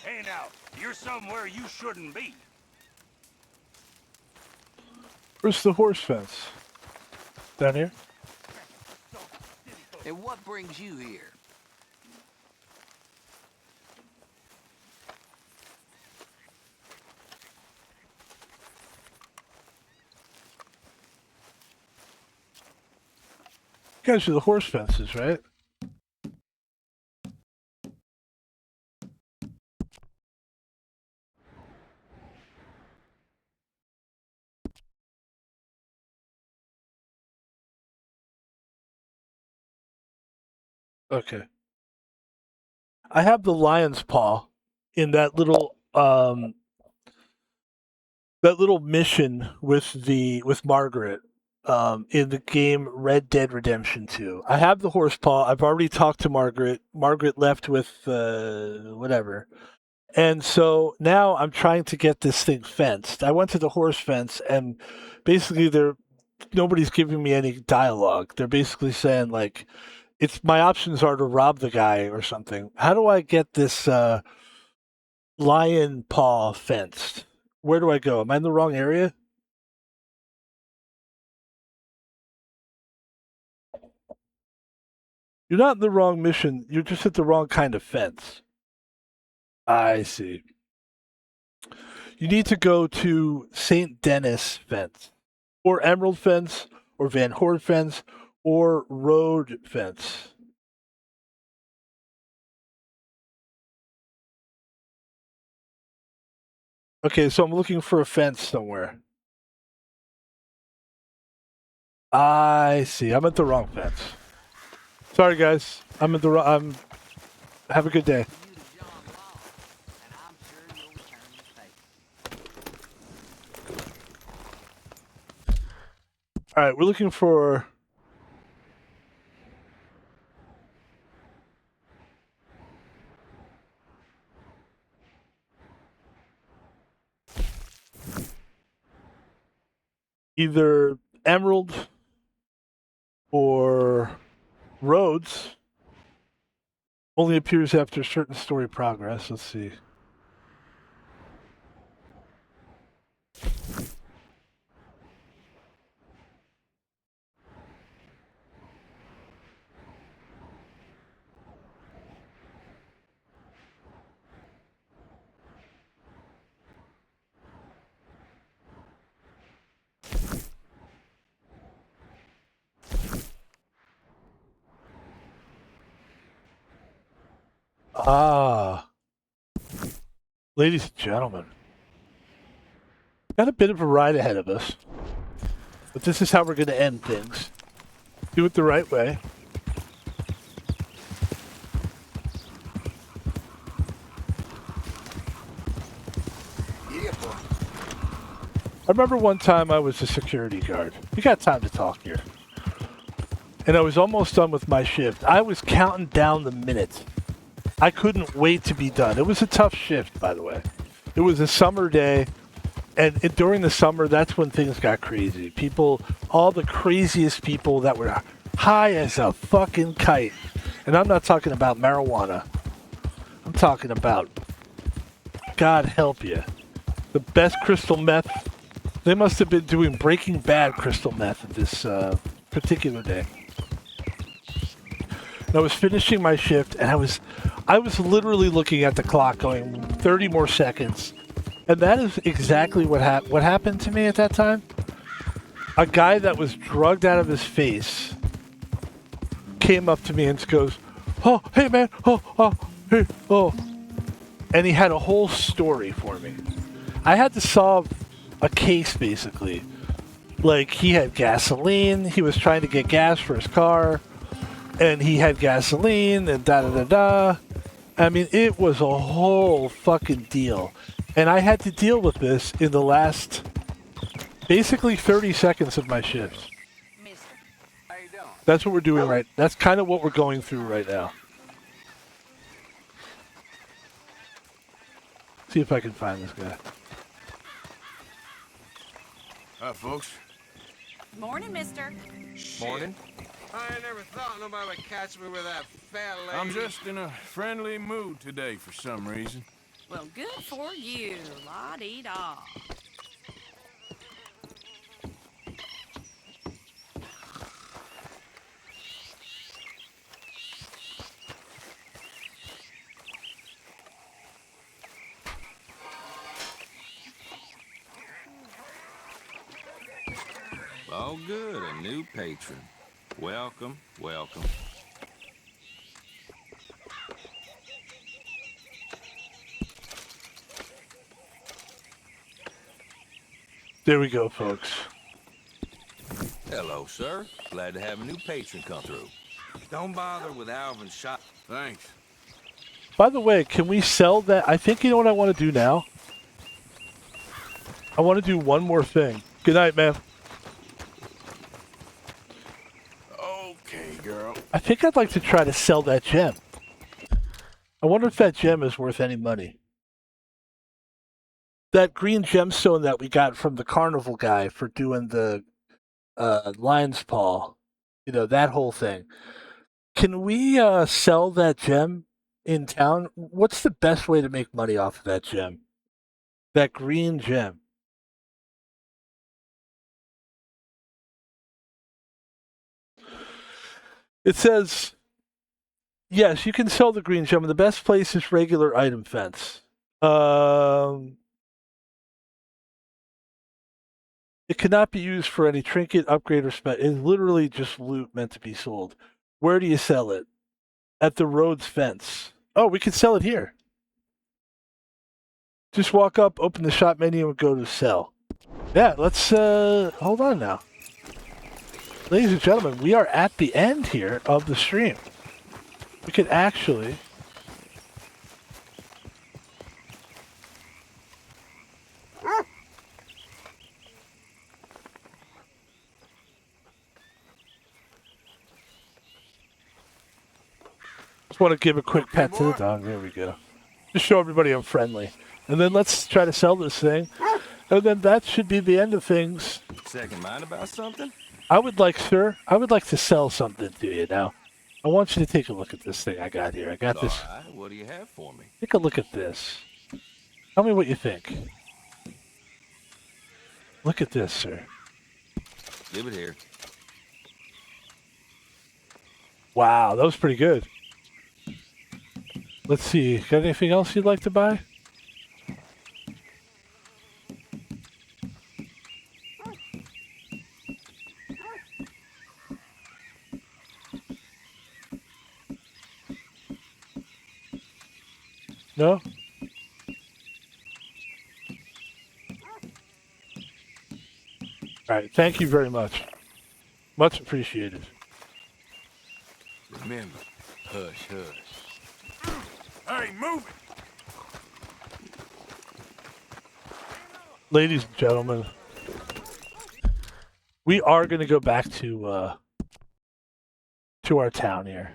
Hey now, you're somewhere you shouldn't be. Where's the horse fence? Down here? And what brings you here? You guys are the horse fences, right? Okay. I have the lion's paw in that little mission with Margaret in the game Red Dead Redemption 2. I have the horse paw. I've already talked to Margaret. Margaret left with whatever. And so now I'm trying to get this thing fenced. I went to the horse fence, and basically nobody's giving me any dialogue. They're basically saying like, it's my options are to rob the guy or something. How do I get this lion paw fenced? Where do I go? Am I in the wrong area? You're not in the wrong mission. You're just at the wrong kind of fence. I see. You need to go to St. Denis fence, or Emerald fence, or Van Horde fence, or Road fence. Okay, so I'm looking for a fence somewhere. I see. I'm at the wrong fence. Sorry, guys. I'm at the wrong. Have a good day. All right, we're looking for. Either Emerald or Rhodes. Only appears after certain story progress. Let's see. Ah. Ladies and gentlemen. Got a bit of a ride ahead of us. But this is how we're going to end things. Do it the right way. I remember one time I was a security guard. We got time to talk here. And I was almost done with my shift. I was counting down the minutes. I couldn't wait to be done. It was a tough shift, by the way. It was a summer day. And during the summer, that's when things got crazy. People, all the craziest people that were high as a fucking kite. And I'm not talking about marijuana. I'm talking about, God help you, the best crystal meth. They must have been doing Breaking Bad crystal meth this particular day. And I was finishing my shift, and I was literally looking at the clock going 30 more seconds. And that is exactly what happened to me at that time. A guy that was drugged out of his face came up to me and goes, "Oh, hey man, hey, oh." And he had a whole story for me. I had to solve a case, basically. Like, he had gasoline, he was trying to get gas for his car, and he had gasoline, and da-da-da-da. I mean, it was a whole fucking deal. And I had to deal with this in the last, basically 30 seconds of my shift. That's what we're doing right. That's kind of what we're going through right now. See if I can find this guy. Hi, folks. Morning, mister. Morning. I ain't never thought nobody would catch me with that fat lady. I'm just in a friendly mood today for some reason. Well, good for you. La-dee-da. Oh, good, a new patron. Welcome, welcome. There we go, folks. Hello, sir. Glad to have a new patron come through. Don't bother with Alvin's shop. Thanks. By the way, can we sell that? I think you know what I want to do now? I want to do one more thing. Good night, man. Okay, girl. I think I'd like to try to sell that gem. I wonder if that gem is worth any money. That green gemstone that we got from the carnival guy for doing the lion's paw, you know, that whole thing. Can we sell that gem in town? What's the best way to make money off of that gem? That green gem. It says, yes, you can sell the green gem. The best place is regular item fence. It cannot be used for any trinket, upgrade, or spec. It's literally just loot meant to be sold. Where do you sell it? At the road's fence. Oh, we can sell it here. Just walk up, open the shop menu, and go to sell. Yeah, let's, hold on now. Ladies and gentlemen, we are at the end here of the stream. We could actually... Just want to give a quick pet to the dog. There we go. Just show everybody I'm friendly. And then let's try to sell this thing. And then that should be the end of things. Second mind about something? I would like to sell something to you now. I want you to take a look at this thing I got here. I got this. All right, what do you have for me? Take a look at this. Tell me what you think. Look at this, sir. Leave it here. Wow, that was pretty good. Let's see. Got anything else you'd like to buy? No? All right. Thank you very much. Much appreciated. Remember, hush, hush. Hey, move it! Ladies and gentlemen, we are going to go back to our town here.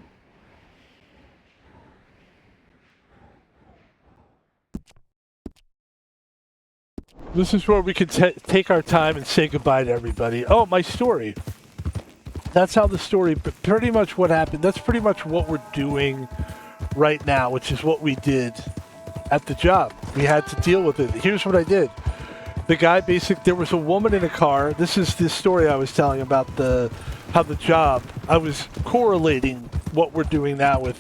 This is where we can take our time and say goodbye to everybody. Oh, my story. That's how the story, pretty much what happened. That's pretty much what we're doing right now, which is what we did at the job. We had to deal with it. Here's what I did. The guy there was a woman in a car. This is the story I was telling about how the job, I was correlating what we're doing now with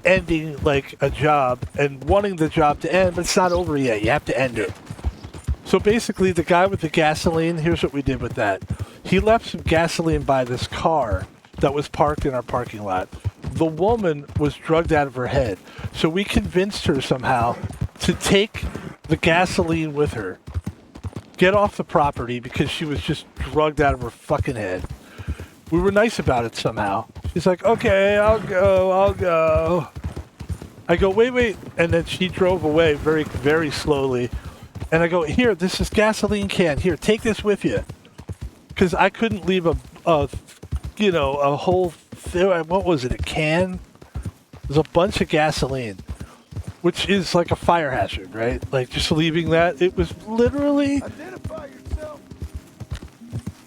ending like a job and wanting the job to end, but it's not over yet. You have to end it. So basically, the guy with the gasoline, here's what we did with that. He left some gasoline by this car that was parked in our parking lot. The woman was drugged out of her head. So we convinced her somehow to take the gasoline with her, get off the property because she was just drugged out of her fucking head. We were nice about it somehow. She's like, okay, I'll go. I go, wait. And then she drove away very, very slowly. And I go, here, this is gasoline can. Here, take this with you. Because I couldn't leave a whole, what was it, a can? There's a bunch of gasoline, which is like a fire hazard, right? Like, just leaving that. It was literally... Identify yourself.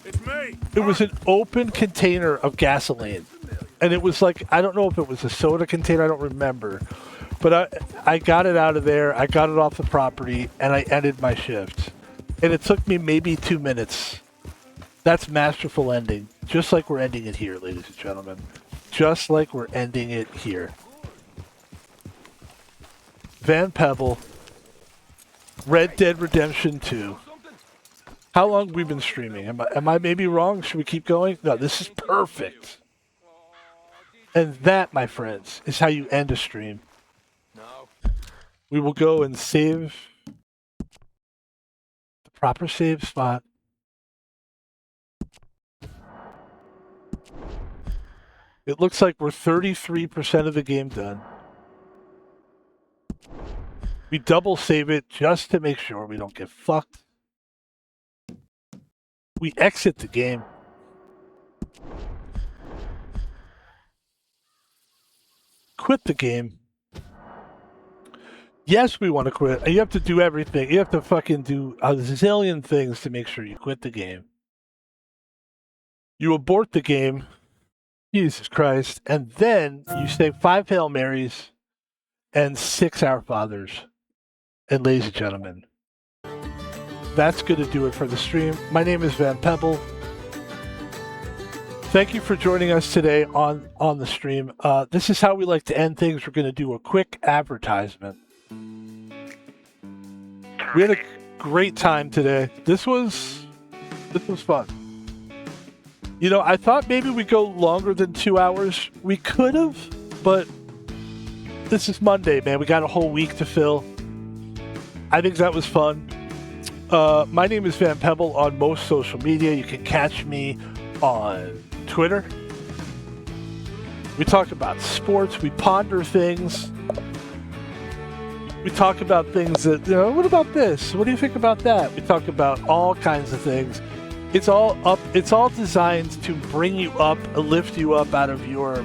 It's me. It was an open container of gasoline. And it was like, I don't know if it was a soda container, I don't remember. But I got it out of there, I got it off the property, and I ended my shift. And it took me maybe 2 minutes. That's masterful ending. Just like we're ending it here, ladies and gentlemen. Just like we're ending it here. Van Pebble. Red Dead Redemption 2. How long have we been streaming? Am I maybe wrong? Should we keep going? No, this is perfect. And that, my friends, is how you end a stream. We will go and save the proper save spot. It looks like we're 33% of the game done. We double save it just to make sure we don't get fucked. We exit the game. Quit the game. Yes, we want to quit. You have to do everything. You have to fucking do a zillion things to make sure you quit the game. You abort the game. Jesus Christ. And then you say 5 Hail Marys and 6 Our Fathers. And ladies and gentlemen, that's going to do it for the stream. My name is Van Pebble. Thank you for joining us today on the stream. This is how we like to end things. We're going to do a quick advertisement. We had a great time today. This was fun. You know, I thought maybe we'd go longer than 2 hours. We could have, but this is Monday, man. We got a whole week to fill. I think that was fun. My name is Van Pebble on most social media. You can catch me on Twitter. We talk about sports. We ponder things. We talk about things that, you know, what about this? What do you think about that? We talk about all kinds of things. It's all up. It's all designed to bring you up, lift you up out of your,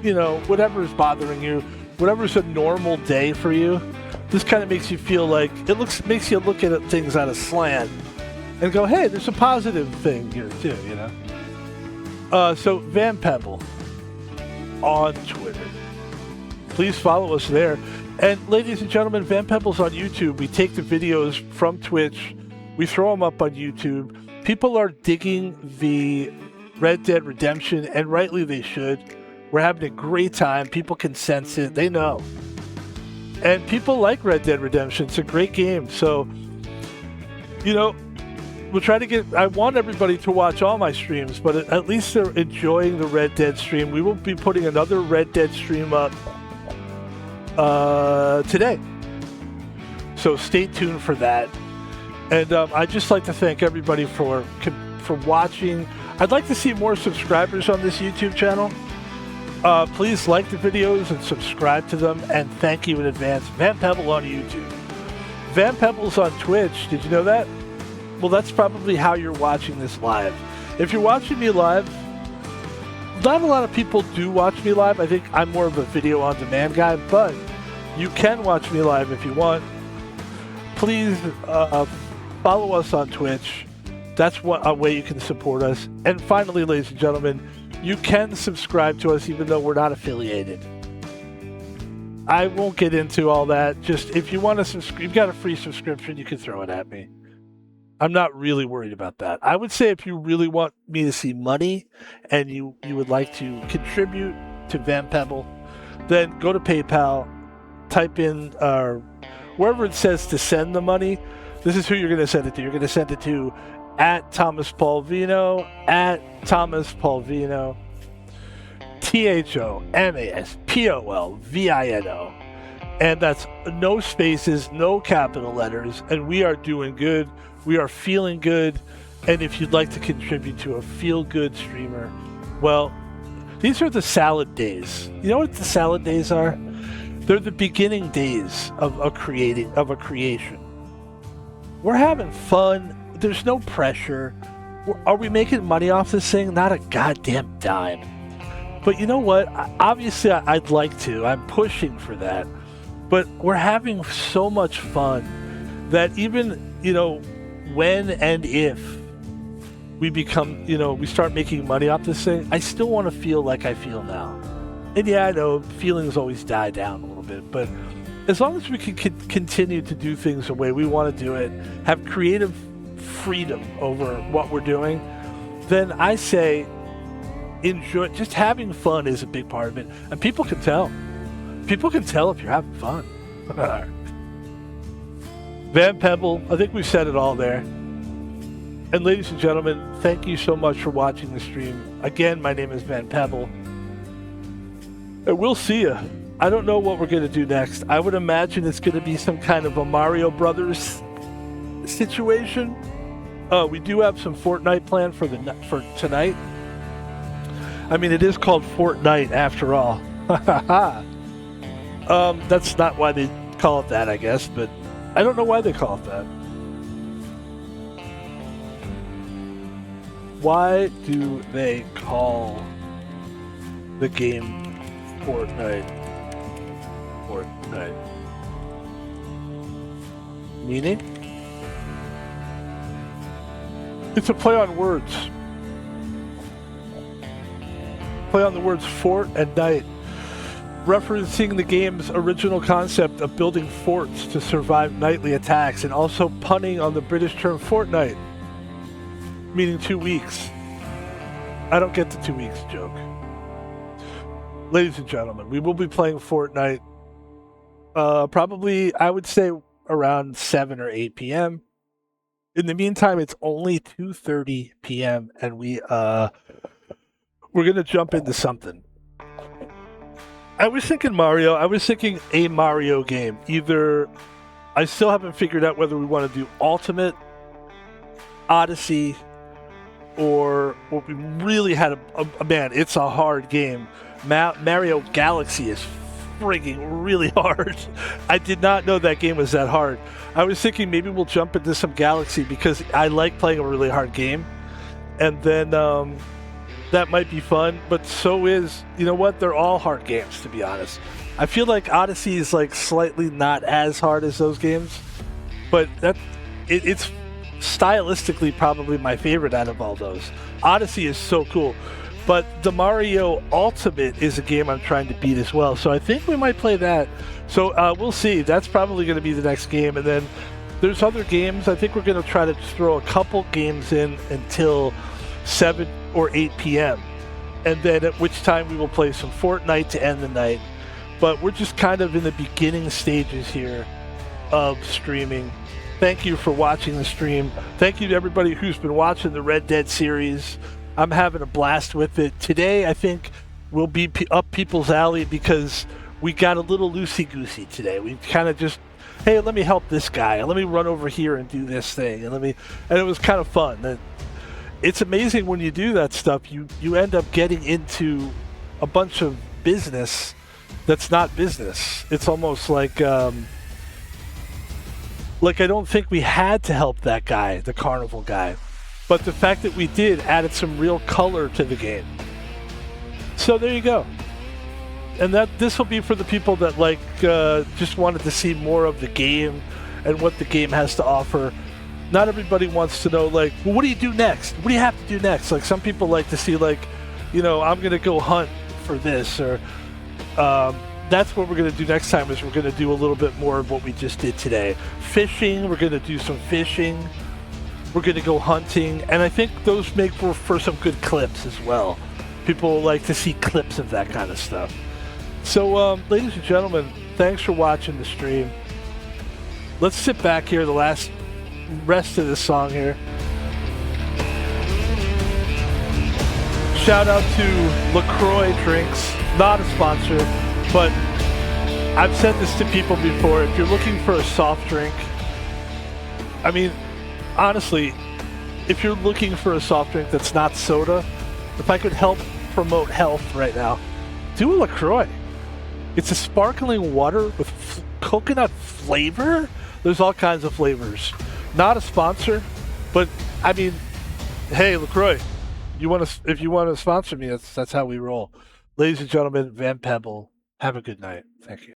you know, whatever is bothering you, whatever's a normal day for you. This kind of makes you feel like makes you look at things on a slant and go, hey, there's a positive thing here too, you know. So Van Pebble on Twitter. Please follow us there. And ladies and gentlemen, Van Pebble's on YouTube. We take the videos from Twitch. We throw them up on YouTube. People are digging the Red Dead Redemption, and rightly they should. We're having a great time. People can sense it. They know. And people like Red Dead Redemption. It's a great game. So, you know, we'll try to get... I want everybody to watch all my streams, but at least they're enjoying the Red Dead stream. We will be putting another Red Dead stream up today. So stay tuned for that. And I'd just like to thank everybody for watching. I'd like to see more subscribers on this YouTube channel. Please like the videos and subscribe to them. And thank you in advance. Van Pebble on YouTube. Van Pebble's on Twitch. Did you know that? Well, that's probably how you're watching this live. If you're watching me live, not a lot of people do watch me live. I think I'm more of a video on demand guy, but you can watch me live if you want. Please follow us on Twitch. That's a way you can support us. And finally, ladies and gentlemen, you can subscribe to us even though we're not affiliated. I won't get into all that. Just if you want to subscribe, you've got a free subscription, you can throw it at me. I'm not really worried about that. I would say if you really want me to see money and you would like to contribute to Van Pebble, then go to PayPal, type in wherever it says to send the money. This is who you're going to send it to. You're going to send it to @ThomasPaulvino, @ThomasPaulvino, ThomasPolvino. And that's no spaces, no capital letters. And we are doing good. We are feeling good. And if you'd like to contribute to a feel-good streamer, well, these are the salad days. You know what the salad days are? They're the beginning days of a creation. We're having fun. There's no pressure. Are we making money off this thing? Not a goddamn dime. But you know what? Obviously, I'd like to. I'm pushing for that. But we're having so much fun that even, you know, when and if we become, you know, we start making money off this thing, I still want to feel like I feel now. And yeah, I know feelings always die down a little bit, but as long as we can continue to do things the way we want to do it, have creative freedom over what we're doing, then I say enjoy. Just having fun is a big part of it, and people can tell. People can tell if you're having fun. Van Pebble, I think we've said it all there. And ladies and gentlemen, thank you so much for watching the stream. Again, my name is Van Pebble. And we'll see you. I don't know what we're going to do next. I would imagine it's going to be some kind of a Mario Brothers situation. We do have some Fortnite planned for tonight. I mean, it is called Fortnite after all. That's not why they call it that, I guess, but I don't know why they call it that. Why do they call the game Fortnite? Meaning? It's a play on words. Play on the words fort and night, referencing the game's original concept of building forts to survive nightly attacks, and also punning on the British term fortnight, meaning 2 weeks. I don't get the 2 weeks joke. Ladies and gentlemen, we will be playing Fortnite probably, I would say, around 7 or 8 p.m. In the meantime, it's only 2:30 p.m. and we're going to jump into something. I was thinking Mario. I was thinking a Mario game. Either, I still haven't figured out whether we want to do Ultimate, Odyssey, or what we really had man, it's a hard game. Mario Galaxy is frigging really hard. I did not know that game was that hard. I was thinking maybe we'll jump into some Galaxy because I like playing a really hard game. And then that might be fun, but so is, you know what, they're all hard games, to be honest. I feel like Odyssey is like slightly not as hard as those games, but it's stylistically probably my favorite out of all those. Odyssey is so cool. But the Mario Ultimate is a game I'm trying to beat as well, so I think we might play that. So we'll see. That's probably going to be the next game, and then there's other games. I think we're going to try to throw a couple games in until 7 or 8 p.m., and then at which time we will play some Fortnite to end the night. But we're just kind of in the beginning stages here of streaming. Thank you for watching the stream. Thank you to everybody who's been watching the Red Dead series. I'm having a blast with it. Today, I think, will be up people's alley because we got a little loosey-goosey today. We kind of just, hey, let me help this guy. Let me run over here and do this thing. And it was kind of fun. It's amazing when you do that stuff. You end up getting into a bunch of business that's not business. It's almost like I don't think we had to help that guy, the carnival guy. But the fact that we did added some real color to the game. So there you go. And this will be for the people that just wanted to see more of the game and what the game has to offer. Not everybody wants to know, well, what do you do next? What do you have to do next? Like, some people like to see, I'm going to go hunt for this, or that's what we're going to do next time, is we're going to do a little bit more of what we just did today. Fishing, we're going to do some fishing. We're going to go hunting, and I think those make for some good clips as well. People like to see clips of that kind of stuff. So, ladies and gentlemen, thanks for watching the stream. Let's sit back here, the rest of this song here. Shout out to LaCroix Drinks, not a sponsor, but I've said this to people before. If you're looking for a soft drink, I mean, honestly, if you're looking for a soft drink that's not soda, if I could help promote health right now, do a LaCroix. It's a sparkling water with coconut flavor. There's all kinds of flavors. Not a sponsor, but I mean, hey, LaCroix, if you want to sponsor me, that's how we roll. Ladies and gentlemen, Van Pebble, have a good night. Thank you.